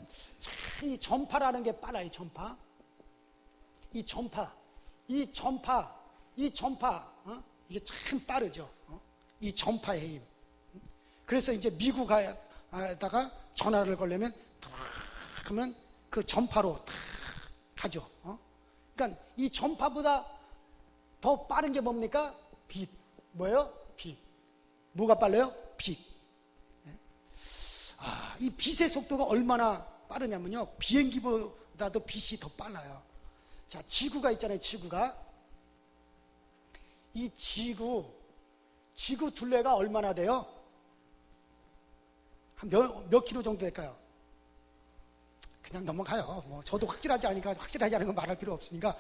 이 전파라는 게 빨라요. 전파. 이 전파. 이게 참 빠르죠. 이 전파의 힘. 그래서 이제 미국에다가 전화를 걸려면 탁 하면 그 전파로 탁 가죠. 그러니까 이 전파보다 더 빠른 게 뭡니까? 빛. 뭐예요? 빛. 뭐가 빨라요? 빛. 이 빛의 속도가 얼마나 빠르냐면요. 비행기보다도 빛이 더 빨라요. 자, 지구가 있잖아요. 지구가. 이 지구 둘레가 얼마나 돼요? 한 몇 킬로 정도 될까요? 그냥 넘어가요. 뭐 저도 확실하지 않은 건 말할 필요 없으니까.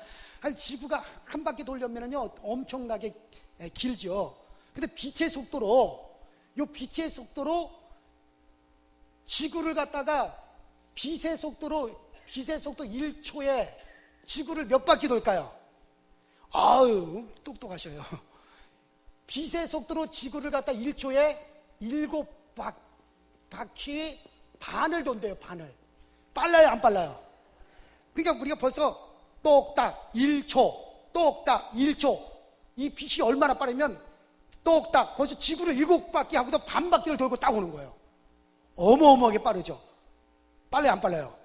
지구가 한 바퀴 돌려면은요 엄청나게 길죠. 근데 빛의 속도로 지구를 갖다가 빛의 속도 1초에 지구를 몇 바퀴 돌까요? 아유, 똑똑하셔요. 빛의 속도로 지구를 갖다 1초에 7바퀴 반을 돈대요. 반을. 빨라요, 안 빨라요? 그러니까 우리가 벌써 똑딱 1초 이 빛이 얼마나 빠르면 똑딱 벌써 지구를 7바퀴 하고도 반 바퀴를 돌고 딱 오는 거예요. 어마어마하게 빠르죠. 빨라요, 안 빨라요?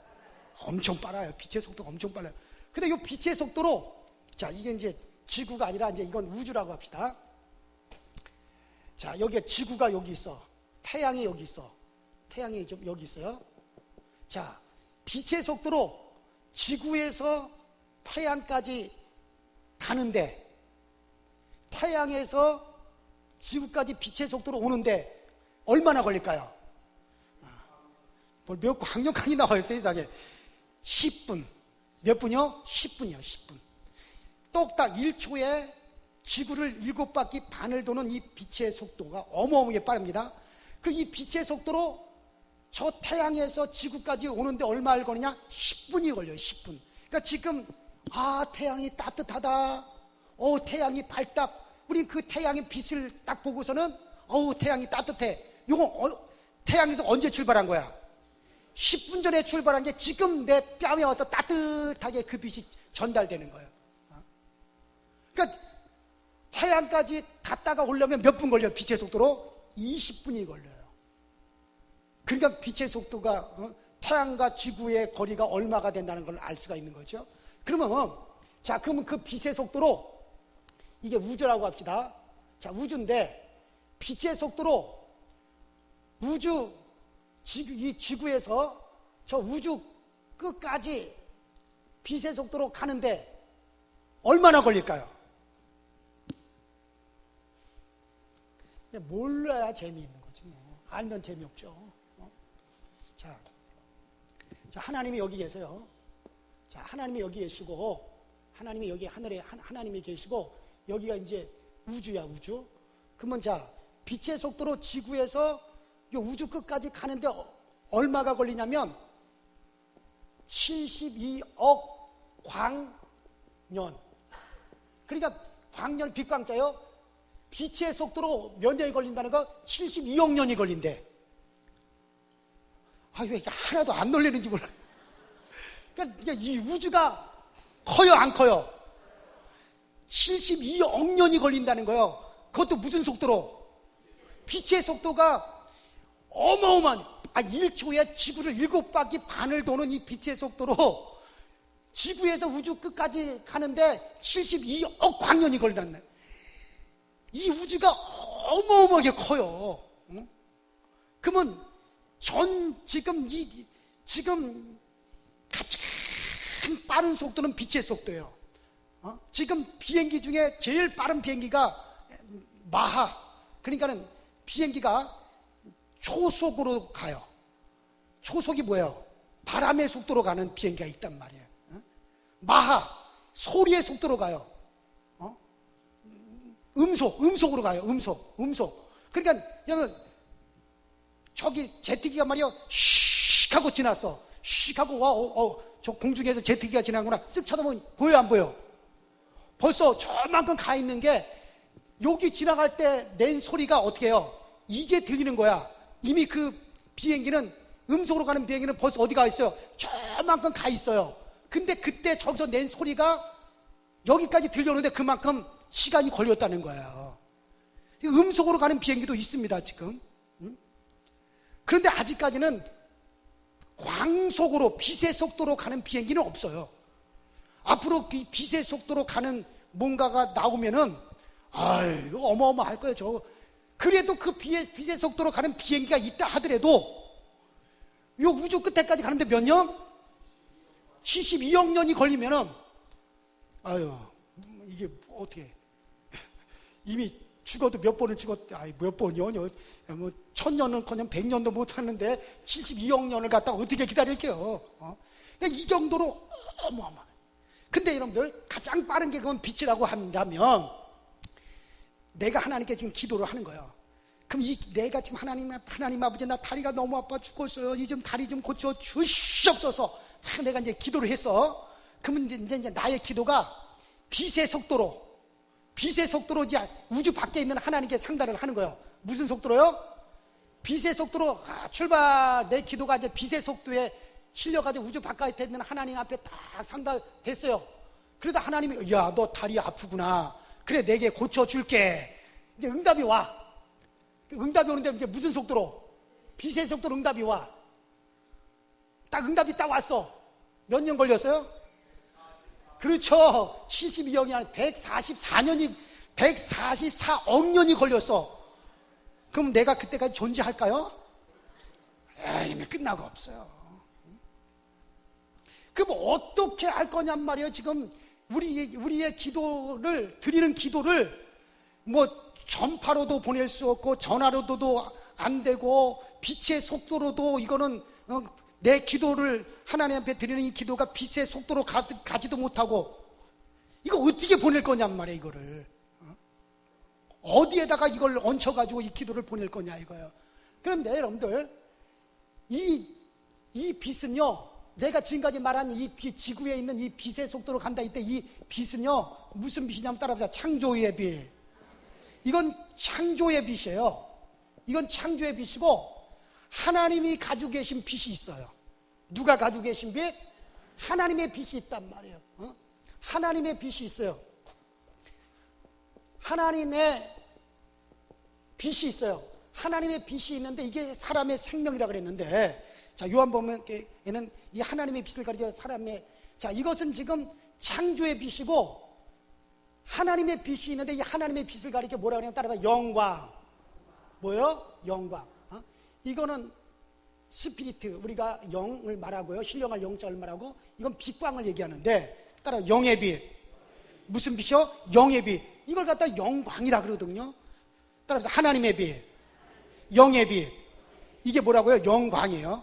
엄청 빨라요. 빛의 속도가 엄청 빨라요. 근데 이 빛의 속도로, 자, 이게 이제 지구가 아니라 이제 이건 우주라고 합시다. 자, 여기 지구가 여기 있어. 태양이 여기 있어. 태양이 좀 여기 있어요. 자, 빛의 속도로 지구에서 태양까지 가는데, 태양에서 지구까지 빛의 속도로 오는데 얼마나 걸릴까요? 몇 광년간이 나와요, 세상에. 10분. 몇 분이요? 10분이요, 10분. 똑딱 1초에 지구를 7바퀴 반을 도는 이 빛의 속도가 어마어마하게 빠릅니다. 그 이 빛의 속도로 저 태양에서 지구까지 오는데 얼마를 걸리냐? 10분이 걸려요, 10분. 그러니까 지금, 태양이 따뜻하다. 태양이 밝다. 우린 그 태양의 빛을 딱 보고서는, 태양이 따뜻해. 요거, 태양에서 언제 출발한 거야? 10분 전에 출발한 게 지금 내 뺨에 와서 따뜻하게 그 빛이 전달되는 거예요. 그러니까 태양까지 갔다가 오려면 몇 분 걸려요? 빛의 속도로? 20분이 걸려요. 그러니까 빛의 속도가 태양과 지구의 거리가 얼마가 된다는 걸 알 수가 있는 거죠. 그러면 그 빛의 속도로, 이게 우주라고 합시다. 자, 우주인데 빛의 속도로 이 지구에서 저 우주 끝까지 빛의 속도로 가는데 얼마나 걸릴까요? 몰라야 재미있는 거지 뭐. 알면 재미없죠. 자, 하나님이 여기 계세요. 자, 하나님이 여기 계시고, 하나님이 여기 하늘에 하나님이 계시고, 여기가 이제 우주야, 우주. 그러면 빛의 속도로 지구에서 이 우주 끝까지 가는데 얼마가 걸리냐면 72억 광년. 그러니까 광년, 빛광자요. 빛의 속도로 몇 년이 걸린다는 거? 72억 년이 걸린대. 왜 하나도 안 놀리는지 몰라. 그러니까 이 우주가 커요, 안 커요? 72억 년이 걸린다는 거예요. 그것도 무슨 속도로? 빛의 속도가 어마어마한, 1초에 지구를 7바퀴 반을 도는 이 빛의 속도로 지구에서 우주 끝까지 가는데 72억 광년이 걸린다는. 이 우주가 어마어마하게 커요. 응? 그러면 지금 가장 빠른 속도는 빛의 속도예요. 지금 비행기 중에 제일 빠른 비행기가 마하. 그러니까는 비행기가 초속으로 가요. 초속이 뭐예요? 바람의 속도로 가는 비행기가 있단 말이에요. 마하, 소리의 속도로 가요. 음속으로 가요. 음속. 그러니까 여러분, 저기 제트기가 말이요, 슉 하고 지났어. 슉 하고 저 공중에서 제트기가 지나구나. 쓱 쳐다보면 보여, 안 보여? 벌써 저만큼 가 있는 게, 여기 지나갈 때 낸 소리가 어떻게 해요? 이제 들리는 거야. 이미 그 비행기는, 음속으로 가는 비행기는 벌써 어디 가 있어요? 저만큼 가 있어요. 근데 그때 저기서 낸 소리가 여기까지 들려오는데 그만큼 시간이 걸렸다는 거예요. 음속으로 가는 비행기도 있습니다, 지금. 그런데 아직까지는 광속으로, 빛의 속도로 가는 비행기는 없어요. 앞으로 빛의 속도로 가는 뭔가가 나오면은, 어마어마할 거예요, 그래도 그 빛의 속도로 가는 비행기가 있다 하더라도, 요 우주 끝에까지 가는데 몇 년? 72억 년이 걸리면은, 이게 어떻게, 이미 죽어도 몇 번을 몇 번이요? 1000년은 커녕 100년도 못 하는데 72억 년을 갖다가 어떻게 기다릴게요? 그러니까 이 정도로 어마어마해. 근데 여러분들, 가장 빠른 게 그건 빛이라고 한다면, 내가 하나님께 지금 기도를 하는 거예요. 그럼 내가 지금 하나님 아버지, 나 다리가 너무 아파 죽겠어요. 좀 다리 좀 고쳐 주시옵소서. 내가 이제 기도를 했어. 그러면 이제 나의 기도가 빛의 속도로 이제 우주 밖에 있는 하나님께 상달을 하는 거예요. 무슨 속도로요? 빛의 속도로 출발. 내 기도가 이제 빛의 속도에 실려가지고 우주 바깥에 있는 하나님 앞에 딱 상달됐어요. 그러다 하나님이, 너 다리 아프구나. 그래, 내게 고쳐줄게. 이제 응답이 와. 응답이 오는데 이제 무슨 속도로? 빛의 속도로 응답이 와. 딱 응답이 딱 왔어. 몇 년 걸렸어요? 그렇죠. 72억이 아니라 144억 년이 걸렸어. 그럼 내가 그때까지 존재할까요? 이미 끝나고 없어요. 그럼 어떻게 할 거냔 말이에요. 지금 우리의 기도를, 드리는 기도를 뭐 전파로도 보낼 수 없고 전화로도 안 되고 빛의 속도로도 이거는 내 기도를 하나님 앞에 드리는 이 기도가 빛의 속도로 가지도 못하고 이거 어떻게 보낼 거냔 말이에요. 이거를 어디에다가 이걸 얹혀가지고 이 기도를 보낼 거냐 이거예요. 그런데 여러분들 이 빛은요, 내가 지금까지 말한 이 빛, 지구에 있는 이 빛의 속도로 간다 이때 이 빛은요 무슨 빛이냐면 따라보자. 창조의 빛. 이건 창조의 빛이에요. 이건 창조의 빛이고 하나님이 가지고 계신 빛이 있어요. 누가 가지고 계신 빛? 하나님의 빛이 있단 말이에요. 하나님의 빛이 있어요. 하나님의 빛이 있어요. 하나님의 빛이 있는데 이게 사람의 생명이라 그랬는데, 자 요한복음에는 이 하나님의 빛을 가리켜 사람의, 자 이것은 지금 창조의 빛이고 하나님의 빛이 있는데 이 하나님의 빛을 가리켜 뭐라 그러냐면 따라봐. 영광. 뭐요? 영광. 이거는 스피리트, 우리가 영을 말하고요, 신령할 영자를 말하고, 이건 빛광을 얘기하는데 따라 영의 빛. 무슨 빛이요? 영의 빛. 이걸 갖다 영광이라 그러거든요. 따라서 하나님의 빛, 영의 빛. 이게 뭐라고요? 영광이에요.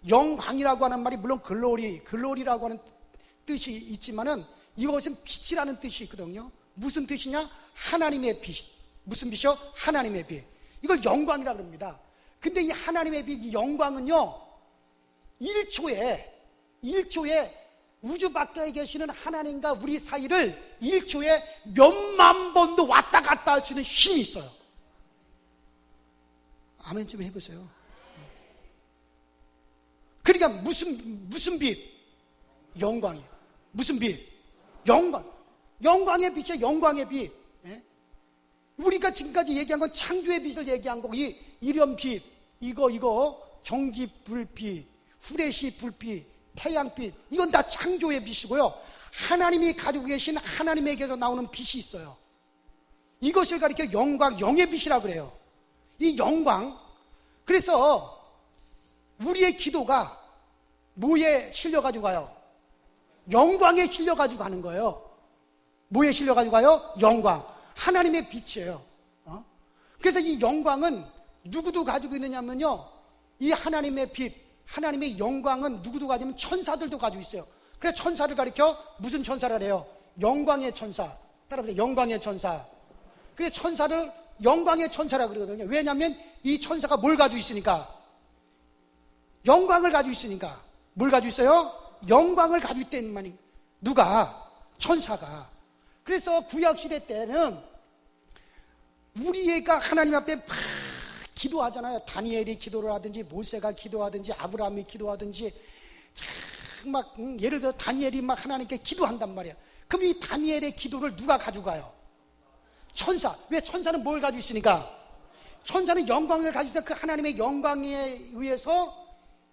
영광이라고 하는 말이 물론 글로리라고 하는 뜻이 있지만은 이것은 빛이라는 뜻이 있거든요. 무슨 뜻이냐? 하나님의 빛. 무슨 빛이요? 하나님의 빛. 이걸 영광이라고 합니다. 근데 이 하나님의 빛, 이 영광은요 1초에 우주 밖에 계시는 하나님과 우리 사이를 1초에 몇만 번도 왔다 갔다 할 수 있는 힘이 있어요. 아멘 좀 해보세요. 그러니까 무슨 빛? 영광이에요. 무슨 빛? 영광. 영광의 빛이에요. 영광의 빛. 예? 우리가 지금까지 얘기한 건 창조의 빛을 얘기한 거고, 이 이련빛, 이거 전기 불빛, 후레쉬 불빛, 태양빛, 이건 다 창조의 빛이고요. 하나님이 가지고 계신 하나님에게서 나오는 빛이 있어요. 이것을 가리켜 영광, 영의 빛이라고 그래요. 이 영광. 그래서 우리의 기도가 뭐에 실려가지고 가요? 영광에 실려가지고 가는 거예요. 뭐에 실려가지고 가요? 영광. 하나님의 빛이에요. 그래서 이 영광은 누구도 가지고 있느냐면요, 이 하나님의 빛, 하나님의 영광은 누구도 가지면 천사들도 가지고 있어요. 그래서 천사를 가리켜 무슨 천사를 해요? 영광의 천사. 따라보세요. 영광의 천사. 그래서 천사를 영광의 천사라고 그러거든요. 왜냐하면 이 천사가 뭘 가지고 있으니까? 영광을 가지고 있으니까. 뭘 가지고 있어요? 영광을 가지고 있다는 말이. 누가? 천사가. 그래서 구약시대 때는 우리가 하나님 앞에 막 기도하잖아요. 다니엘이 기도를 하든지 모세가 기도하든지 아브라함이 기도하든지 막 예를 들어 다니엘이 막 하나님께 기도한단 말이야. 그럼 이 다니엘의 기도를 누가 가져가요? 천사. 왜? 천사는 뭘 가지고 있으니까? 천사는 영광을 가지고 있으니까 그 하나님의 영광에 의해서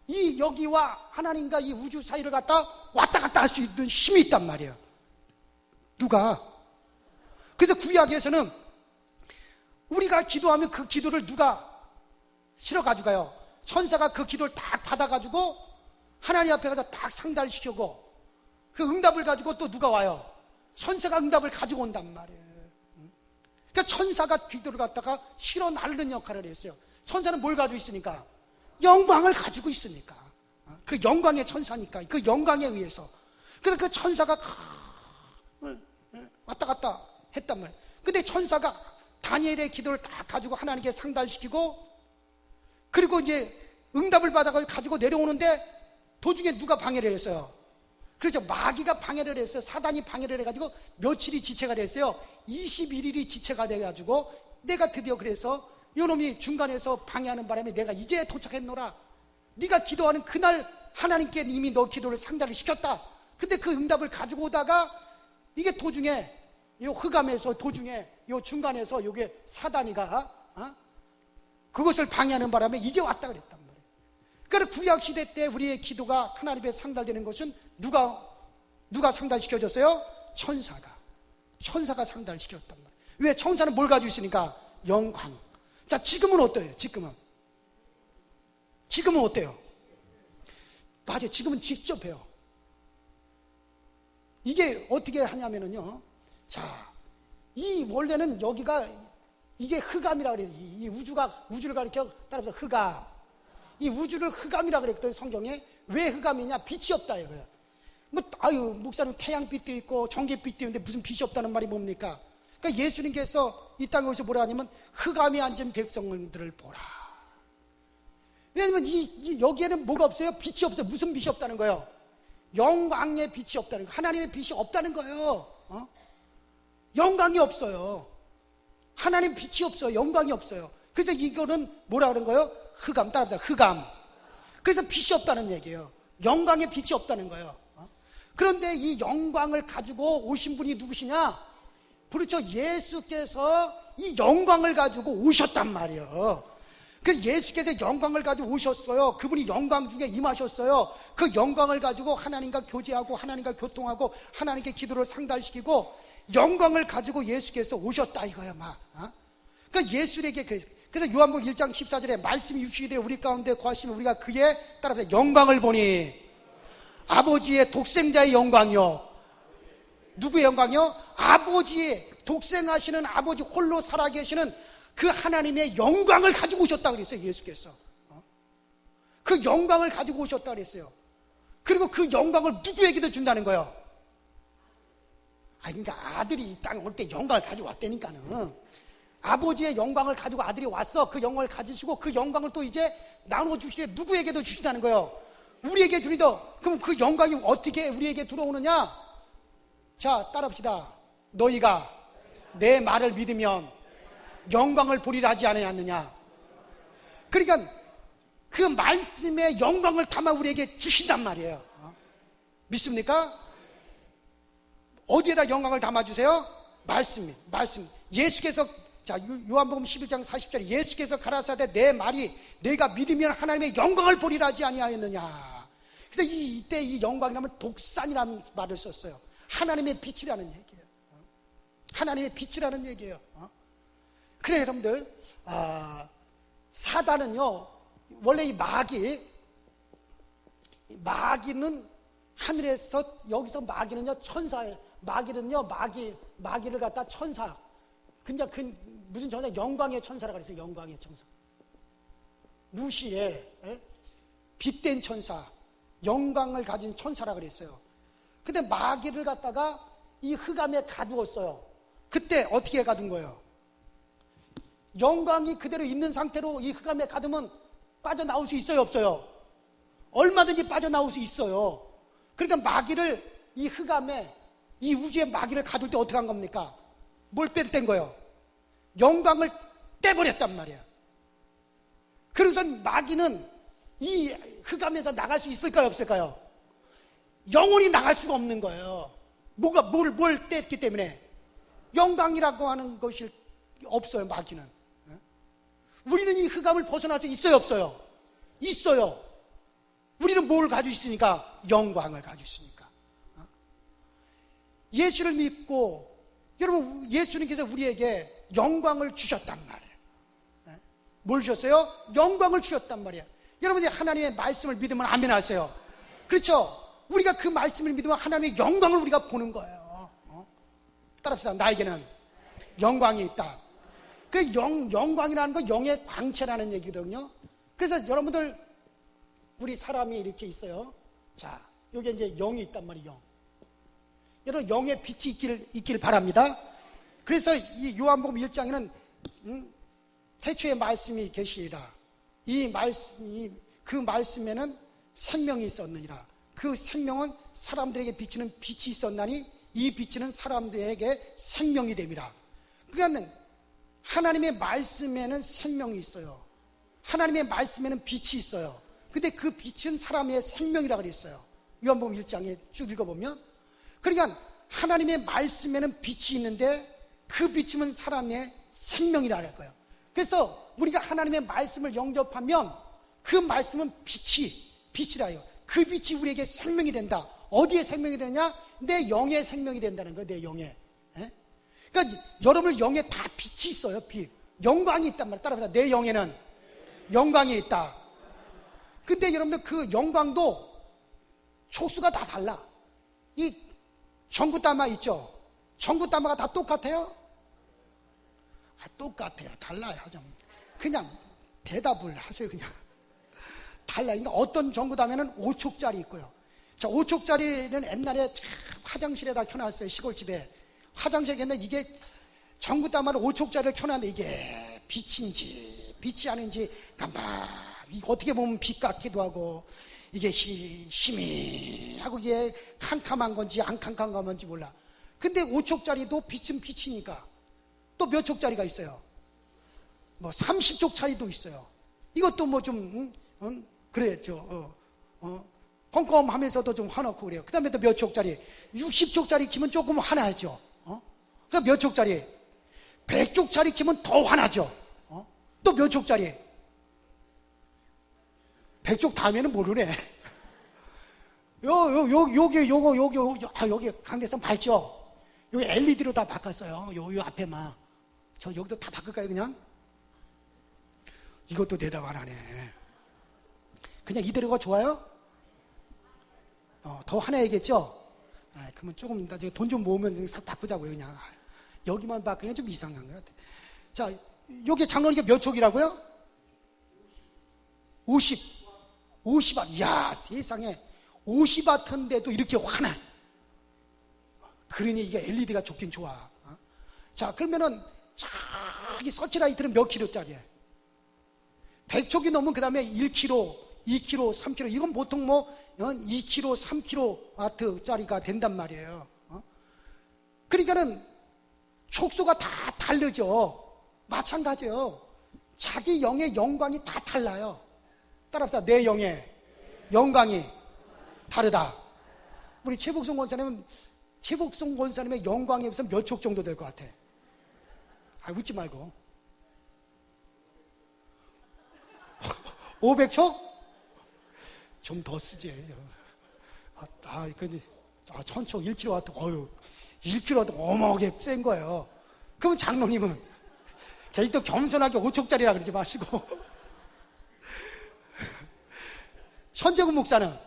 이 여기와 하나님과 이 우주 사이를 갖다 왔다 갔다 할 수 있는 힘이 있단 말이에요. 누가? 그래서 구약에서는 우리가 기도하면 그 기도를 누가 실어 가져가요? 천사가 그 기도를 딱 받아가지고 하나님 앞에 가서 딱 상달을 시키고 그 응답을 가지고 또 누가 와요? 천사가 응답을 가지고 온단 말이에요. 그러니까 천사가 기도를 갖다가 실어 나르는 역할을 했어요. 천사는 뭘 가지고 있으니까? 영광을 가지고 있으니까. 그 영광의 천사니까. 그 영광에 의해서. 그래서 그 천사가 왔다 갔다 했단 말이에요. 근데 천사가 다니엘의 기도를 딱 가지고 하나님께 상달시키고 그리고 이제 응답을 받아가지고 내려오는데 도중에 누가 방해를 했어요? 그렇죠. 마귀가 방해를 했어요. 사단이 방해를 해가지고 며칠이 지체가 됐어요. 21일이 지체가 돼가지고 내가 드디어 그래서 요놈이 중간에서 방해하는 바람에 내가 이제 도착했노라. 네가 기도하는 그날 하나님께 이미 너 기도를 상달을 시켰다. 근데 그 응답을 가지고 오다가 이게 도중에 요 흑암에서 도중에 요 중간에서 요게 사단이가 그것을 방해하는 바람에 이제 왔다 그랬단 말이에요. 그러니까 구약시대 때 우리의 기도가 하나님 앞에 상달되는 것은 누가 상달시켜줬어요? 천사가 상달시켰단 말이에요. 왜? 천사는 뭘 가지고 있으니까? 영광. 자, 지금은 어때요? 지금은 어때요? 맞아요. 지금은 직접 해요. 이게 어떻게 하냐면은요. 자, 이 원래는 여기가 이게 흑암이라 그래요. 이 우주를 가리켜 따라서 흑암. 이 우주를 흑암이라 그랬더니 성경에 왜 흑암이냐? 빛이 없다 이거예요. 목사님 태양빛도 있고 전기빛도 있는데 무슨 빛이 없다는 말이 뭡니까? 그러니까 예수님께서 이 땅에 오셔서 뭐라 하냐면 흑암이 앉은 백성들을 보라. 왜냐면 여기에는 뭐가 없어요? 빛이 없어요. 무슨 빛이 없다는 거예요? 영광의 빛이 없다는 거예요. 하나님의 빛이 없다는 거예요. 영광이 없어요. 하나님 빛이 없어요. 영광이 없어요. 그래서 이거는 뭐라 그런 거예요? 흑암. 따라합시다. 흑암. 그래서 빛이 없다는 얘기예요. 영광의 빛이 없다는 거예요. 그런데 이 영광을 가지고 오신 분이 누구시냐? 그렇죠. 예수께서 이 영광을 가지고 오셨단 말이에요. 그래서 예수께서 영광을 가지고 오셨어요. 그분이 영광 중에 임하셨어요. 그 영광을 가지고 하나님과 교제하고 하나님과 교통하고 하나님께 기도를 상달시키고 영광을 가지고 예수께서 오셨다 이거야 그러니까 예수에게 그래서 요한복음 1장 14절에 말씀이 육신이 되어 우리 가운데 거하시면 우리가 그의 따라서 영광을 보니 아버지의 독생자의 영광이요. 누구의 영광이요? 아버지의 독생하시는 아버지 홀로 살아계시는 그 하나님의 영광을 가지고 오셨다 그랬어요. 예수께서 그 영광을 가지고 오셨다 그랬어요. 그리고 그 영광을 누구에게도 준다는 거예요. 그러니까 아들이 이 땅에 올 때 영광을 가지고 왔다니까는 아버지의 영광을 가지고 아들이 왔어. 그 영광을 가지시고 그 영광을 또 이제 나눠주시되 누구에게도 주신다는 거예요. 우리에게 주니도. 그럼 그 영광이 어떻게 우리에게 들어오느냐? 자, 따라합시다. 너희가 내 말을 믿으면 영광을 보리라 하지 않았느냐? 그러니까 그 말씀의 영광을 담아 우리에게 주신단 말이에요. 믿습니까? 어디에다 영광을 담아주세요? 말씀. 예수께서 자, 요한복음 11장 40절에 예수께서 가라사대 내 말이 내가 믿으면 하나님의 영광을 보리라 하지 아니하였느냐. 그래서 이때 이 영광이라면 독산이라는 말을 썼어요. 하나님의 빛이라는 얘기예요. 하나님의 빛이라는 얘기예요. 그래 여러분들 사단은요 원래 이 마귀는 하늘에서 여기서 마귀는요 천사예요. 마귀를 갖다 천사. 그냥 무슨 천사? 영광의 천사라고 그랬어요. 영광의 천사. 루시엘, 빛된 천사, 영광을 가진 천사라고 그랬어요. 근데 마귀를 갖다가 이 흑암에 가두었어요. 그때 어떻게 가둔 거예요? 영광이 그대로 있는 상태로 이 흑암에 가두면 빠져나올 수 있어요? 없어요? 얼마든지 빠져나올 수 있어요. 그러니까 마귀를 이 흑암에 이 우주의 마귀를 가둘 때 어떻게 한 겁니까? 뭘 뺀 거예요? 영광을 떼버렸단 말이야. 그래서 마귀는 이 흑암에서 나갈 수 있을까요? 없을까요? 영원히 나갈 수가 없는 거예요. 뭘 뗐기 때문에? 영광이라고 하는 것이 없어요. 마귀는. 우리는 이 흑암을 벗어날 수 있어요? 없어요? 있어요. 우리는 뭘 가지고 있으니까? 영광을 가지고 있으니까. 예수를 믿고 여러분 예수님께서 우리에게 영광을 주셨단 말이에요. 뭘 주셨어요? 영광을 주셨단 말이에요. 여러분이 하나님의 말씀을 믿으면 아멘 하세요. 그렇죠? 우리가 그 말씀을 믿으면 하나님의 영광을 우리가 보는 거예요. 따라합시다. 나에게는 영광이 있다. 그 영광이라는 건 영의 광채라는 얘기거든요. 그래서 여러분들 우리 사람이 이렇게 있어요. 자, 여기 이제 영이 있단 말이에요. 영. 여러분 영의 빛이 있길 바랍니다. 그래서 이 요한복음 1장에는 태초에 말씀이 계시리라. 그 말씀에는 생명이 있었느니라. 그 생명은 사람들에게 비추는 빛이 있었나니 이 빛은 사람들에게 생명이 됨이라. 그러니까 하나님의 말씀에는 생명이 있어요. 하나님의 말씀에는 빛이 있어요. 근데 그 빛은 사람의 생명이라고 그랬어요. 요한복음 1장에 쭉 읽어보면. 그러니까 하나님의 말씀에는 빛이 있는데 그 빛은 사람의 생명이라고 할 거예요. 그래서 우리가 하나님의 말씀을 영접하면 그 말씀은 빛이라요. 그 빛이 우리에게 생명이 된다. 어디에 생명이 되냐? 내 영의 생명이 된다는 거예요. 내 영에. 그러니까 여러분 영에 다 빛이 있어요. 빛. 영광이 있단 말이에요. 따라합니다. 내 영에는 영광이 있다. 근데 여러분들 그 영광도 촉수가 다 달라. 이 전구담화 있죠? 전구담화가 다 똑같아요? 똑같아요. 달라요. 좀 그냥 대답을 하세요. 그냥 달라요. 그러니까 어떤 전구담화는 5촉짜리 있고요. 자, 5촉짜리는 옛날에 화장실에다 켜놨어요. 시골집에 화장실에 켰는데 이게 전구담화를 5촉짜리를 켜놨는데 이게 빛인지 빛이 아닌지 이게 어떻게 보면 빛 같기도 하고 이게 힘이 하고 이게 캄캄한 건지 안 캄캄한 건지 몰라. 근데 5촉짜리도 빛은 빛이니까 또 몇 촉짜리가 있어요? 뭐 30촉짜리도 있어요. 이것도 뭐 좀 그래 컴컴하면서도 좀 화놓고 그래요. 그 다음에 또 몇 촉짜리? 60촉짜리 키면 조금 화나죠. 그럼 몇 촉짜리? 100촉짜리 키면 더 화나죠. 또 몇 촉짜리? 100촉 다음에는 모르네. 여기 강대상 밝죠? 여기 LED로 다 바꿨어요. 요 앞에만. 저 여기도 다 바꿀까요, 그냥? 이것도 대답 안 하네. 그냥 이대로가 좋아요? 더 화내야겠죠? 그러면 조금 나중에 돈 좀 모으면 싹 바꾸자고요, 그냥. 여기만 바꾸면 좀 이상한 것 같아. 자, 여기 장로니까 몇 촉이라고요? 50와트. 이야, 세상에. 50와트인데도 이렇게 화나. 그러니 이게 LED가 좋긴 좋아. 자, 그러면은, 저기 서치라이트는 몇 킬로짜리야? 100촉이 넘으면 그 다음에 1kg, 2kg, 3kg. 이건 보통 뭐, 2kg, 3kW짜리가 된단 말이에요. 그러니까는, 촉수가 다 다르죠. 마찬가지예요. 자기 영의 영광이 다 달라요. 따라합시다. 내 영의 영광이 다르다. 우리 최복성 권사님의 영광에 비해서 몇 촉 정도 될 것 같아? 웃지 말고. 500촉? 좀 더 쓰지. 1000촉, 1kW. 1kW 어마어마하게 센 거예요. 그러면 장로님은 또 겸손하게 5촉짜리라 그러지 마시고 현재군 목사는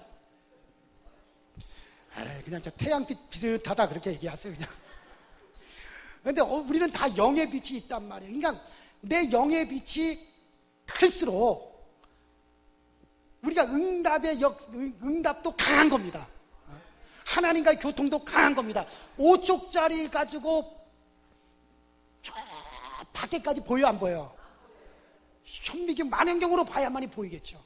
그냥 저 태양빛 비슷하다 그렇게 얘기하세요, 그냥. 근데 우리는 다 영의 빛이 있단 말이에요. 그러니까 내 영의 빛이 클수록 우리가 응답도 강한 겁니다. 하나님과의 교통도 강한 겁니다. 5촉짜리 가지고 저 밖에까지 보여 안 보여? 현미경 만원경으로 봐야만이 보이겠죠.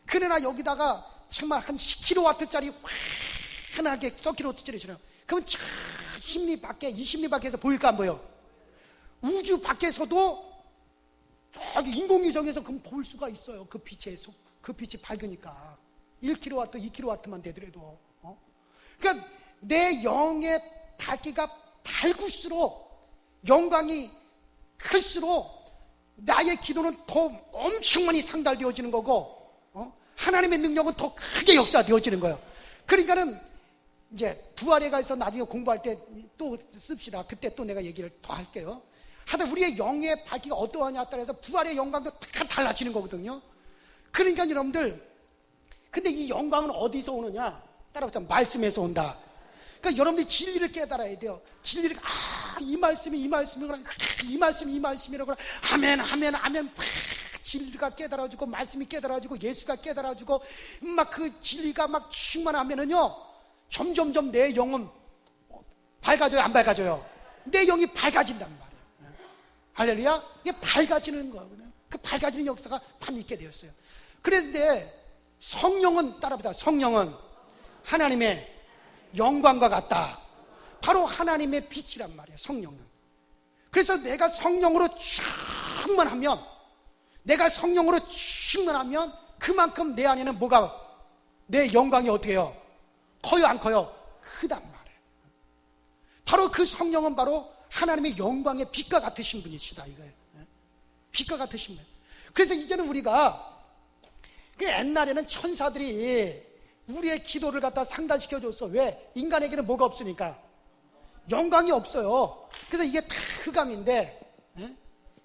그러나 여기다가 정말 한 10kW짜리 환하게 썩kW짜리 싫어요. 그러면 저 10리 밖에 20리 밖에서 보일까 안 보여? 우주 밖에서도 저기 인공위성에서 그럼 볼 수가 있어요. 그 빛이 밝으니까 1kW, 2kW만 되더라도. 그러니까 내 영의 밝기가 밝을수록 영광이 클수록 나의 기도는 더 엄청 많이 상달되어지는 거고 하나님의 능력은 더 크게 역사되어지는 거예요. 그러니까는 이제 부활에 가서 나중에 공부할 때 또 씁시다. 그때 또 내가 얘기를 더 할게요. 하여튼 우리의 영의 밝기가 어떠하냐에 따라서 부활의 영광도 다 달라지는 거거든요. 그러니까 여러분들, 근데 이 영광은 어디서 오느냐? 따라서 말씀에서 온다. 그러니까 여러분들이 진리를 깨달아야 돼요. 진리를, 이 말씀이구나. 이 말씀이라구나. 아멘. 진리가 깨달아지고, 말씀이 깨달아지고, 예수가 깨달아지고, 막 그 진리가 막 충만하면은요, 점점점 내 영은 밝아져요, 안 밝아져요? 내 영이 밝아진단 말이에요. 할렐루야? 이게 밝아지는 거거든요. 그 밝아지는 역사가 반 있게 되었어요. 그런데 성령은, 따라보다, 성령은 하나님의 영광과 같다. 바로 하나님의 빛이란 말이에요, 성령은. 그래서 내가 성령으로 충만하면 그만큼 내 안에는 내 영광이 어떻게 해요? 커요, 안 커요? 크단 말이에요. 바로 그 성령은 바로 하나님의 영광의 빛과 같으신 분이시다, 이거예요. 빛과 같으신 분. 그래서 이제는 우리가, 옛날에는 천사들이 우리의 기도를 갖다 상달시켜줬어. 왜? 인간에게는 뭐가 없으니까? 영광이 없어요. 그래서 이게 다 흑암인데,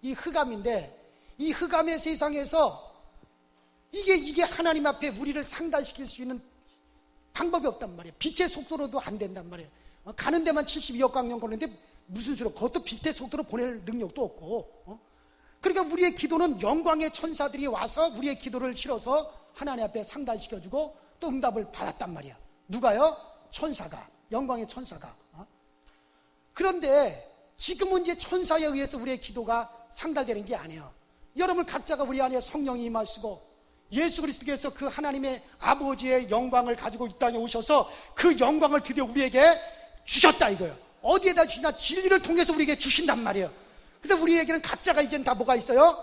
이 흑암인데, 이 흑암의 세상에서 이게 하나님 앞에 우리를 상달시킬 수 있는 방법이 없단 말이에요. 빛의 속도로도 안 된단 말이에요. 가는 데만 72억 광년 걸리는데 무슨 수로, 그것도 빛의 속도로 보낼 능력도 없고. 그러니까 우리의 기도는 영광의 천사들이 와서 우리의 기도를 실어서 하나님 앞에 상달시켜주고 또 응답을 받았단 말이야. 누가요? 천사가, 영광의 천사가. 그런데 지금은 이제 천사에 의해서 우리의 기도가 상달되는 게 아니에요. 여러분 각자가 우리 안에 성령이 임하시고 예수 그리스도께서 그 하나님의 아버지의 영광을 가지고 이 땅에 오셔서 그 영광을 드디어 우리에게 주셨다 이거예요. 어디에다 주시나? 진리를 통해서 우리에게 주신단 말이에요. 그래서 우리에게는 각자가 이제는 다 뭐가 있어요?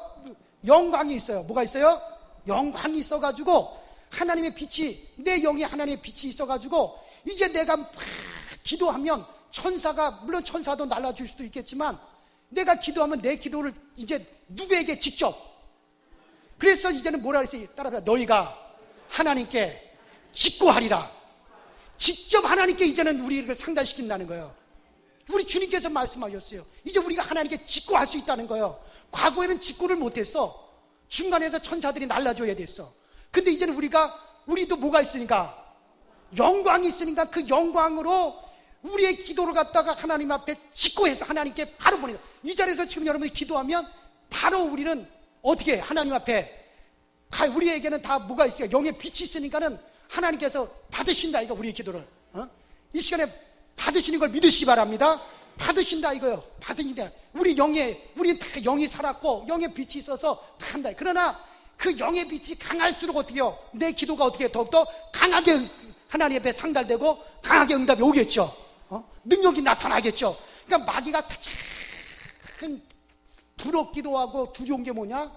영광이 있어요. 뭐가 있어요? 영광이 있어가지고 하나님의 빛이, 내 영이 하나님의 빛이 있어가지고 이제 내가 막 기도하면 천사가, 물론 천사도 날라줄 수도 있겠지만 내가 기도하면 내 기도를 이제 누구에게 직접, 그래서 이제는 뭐라 그랬어요? 따라해봐. 너희가 하나님께 직구하리라. 직접 하나님께 이제는 우리를 상달시킨다는 거예요. 우리 주님께서 말씀하셨어요. 이제 우리가 하나님께 직구할 수 있다는 거예요. 과거에는 직구를 못했어. 중간에서 천사들이 날라줘야 됐어. 근데 이제는 우리도 뭐가 있으니까? 영광이 있으니까 그 영광으로 우리의 기도를 갖다가 하나님 앞에 직구해서 하나님께 바로 보내요. 이 자리에서 지금 여러분이 기도하면 바로 우리는 어떻게 해? 하나님 앞에 우리에게는 다 뭐가 있어요? 영의 빛이 있으니까는 하나님께서 받으신다 이거, 우리의 기도를. 이 시간에 받으시는 걸 믿으시기 바랍니다. 받으신다 이거요. 받으신다. 우리 다 영이 살았고 영의 빛이 있어서 다 한다. 그러나 그 영의 빛이 강할수록 어떻게 해요? 내 기도가 어떻게 더욱더 강하게 하나님 앞에 상달되고 강하게 응답이 오겠죠. 능력이 나타나겠죠. 그러니까 마귀가 가장 부럽기도 하고 두려운 게 뭐냐?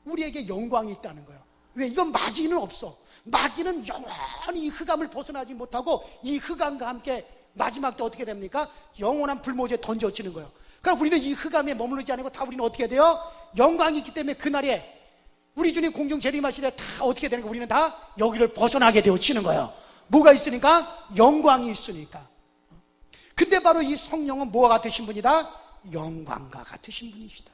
우리에게 영광이 있다는 거예요. 왜? 이건 마귀는 없어. 마귀는 영원히 이 흑암을 벗어나지 못하고 이 흑암과 함께 마지막 때 어떻게 됩니까? 영원한 불모지에 던져지는 거예요. 그러니까 우리는 이 흑암에 머무르지 않고 다 우리는 어떻게 돼요? 영광이 있기 때문에 그날에 우리 주님 공중 재림하실 때 다 어떻게 되는 거예요? 우리는 다 여기를 벗어나게 되어지는 거예요. 뭐가 있으니까? 영광이 있으니까. 근데 바로 이 성령은 뭐와 같으신 분이다? 영광과 같으신 분이시다.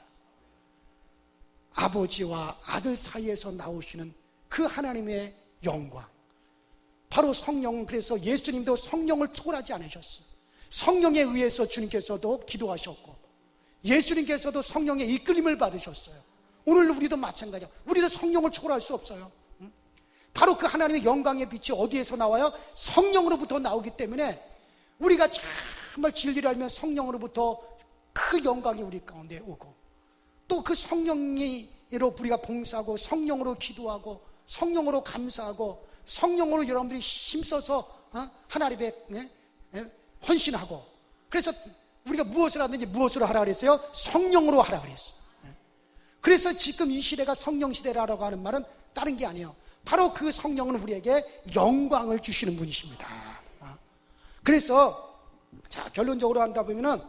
아버지와 아들 사이에서 나오시는 그 하나님의 영광. 바로 성령은, 그래서 예수님도 성령을 초월하지 않으셨어요. 성령에 의해서 주님께서도 기도하셨고 예수님께서도 성령의 이끌림을 받으셨어요. 오늘 우리도 마찬가지야. 우리도 성령을 초월할 수 없어요. 바로 그 하나님의 영광의 빛이 어디에서 나와요? 성령으로부터 나오기 때문에 우리가 정말 진리를 알면 성령으로부터 그 영광이 우리 가운데 오고 또 그 성령으로 우리가 봉사하고 성령으로 기도하고 성령으로 감사하고 성령으로 여러분들이 힘써서 하나님의 헌신하고, 그래서 우리가 무엇을 하든지 무엇으로 하라 그랬어요? 성령으로 하라 그랬어요. 그래서 지금 이 시대가 성령 시대라고 하는 말은 다른 게 아니에요. 바로 그 성령은 우리에게 영광을 주시는 분이십니다. 그래서 자, 결론적으로 한다 보면은,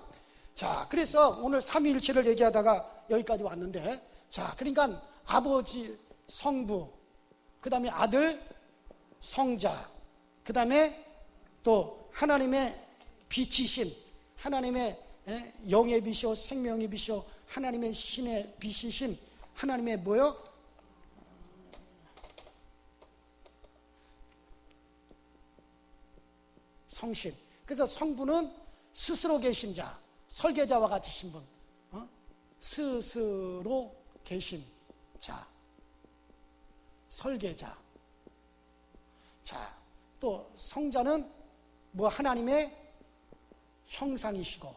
자, 그래서 오늘 삼위일체를 얘기하다가 여기까지 왔는데, 자, 그러니까 아버지, 성부, 그 다음에 아들, 성자, 그 다음에 또 하나님의 빛이신, 하나님의 영의 빛이요 생명의 빛이요 하나님의 신의 빛이신 하나님의 뭐요? 성신. 그래서 성부는 스스로 계신 자, 설계자와 같으신 분, 스스로 계신 자, 설계자. 자, 또 성자는 뭐 하나님의 형상이시고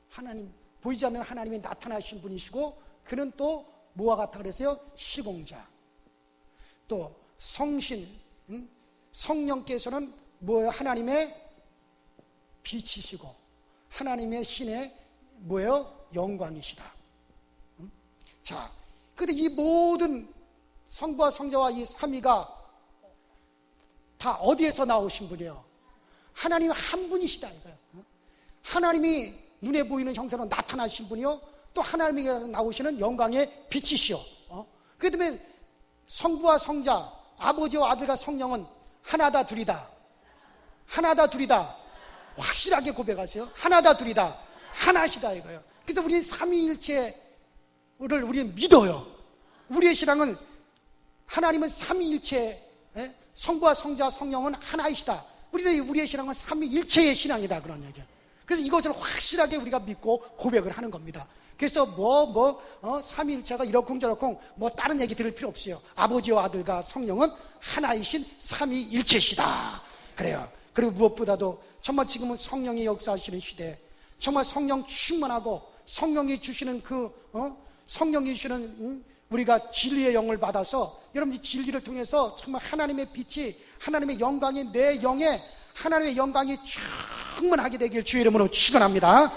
하나님, 보이지 않는 하나님이 나타나신 분이시고 그는 또 뭐와 같아 그랬어요? 시공자. 또 성신, 성령께서는 뭐예요? 하나님의 빛이시고 하나님의 신의 뭐예요? 영광이시다. 자, 근데 이 모든 성부와 성자와 이 삼위가 다 어디에서 나오신 분이에요? 하나님 한 분이시다 이거예요. 하나님이 눈에 보이는 형상으로 나타나신 분이요, 또 하나님이 나오시는 영광의 빛이시오. 그 다음에 성부와 성자, 아버지와 아들과 성령은 하나다 둘이다. 하나다 둘이다. 확실하게 고백하세요. 하나다 둘이다. 하나시다 이거예요. 그래서 우리는 삼위일체 우리는 믿어요. 우리의 신앙은 하나님은 삼위일체, 성부와 성자 성령은 하나이시다. 우리의 신앙은 삼위일체의 신앙이다, 그런 얘기예요. 그래서 이것을 확실하게 우리가 믿고 고백을 하는 겁니다. 그래서 삼위일체가 이러쿵 저러쿵 다른 얘기 들을 필요 없어요. 아버지와 아들과 성령은 하나이신 삼위일체시다. 그래요. 그리고 무엇보다도 정말 지금은 성령이 역사하시는 시대, 정말 성령 충만하고 성령이 주시는 성령이 주시는 우리가 진리의 영을 받아서 여러분이 진리를 통해서 정말 하나님의 빛이, 하나님의 영광이 내 영에 하나님의 영광이 충만하게 되길 주의 이름으로 축원합니다.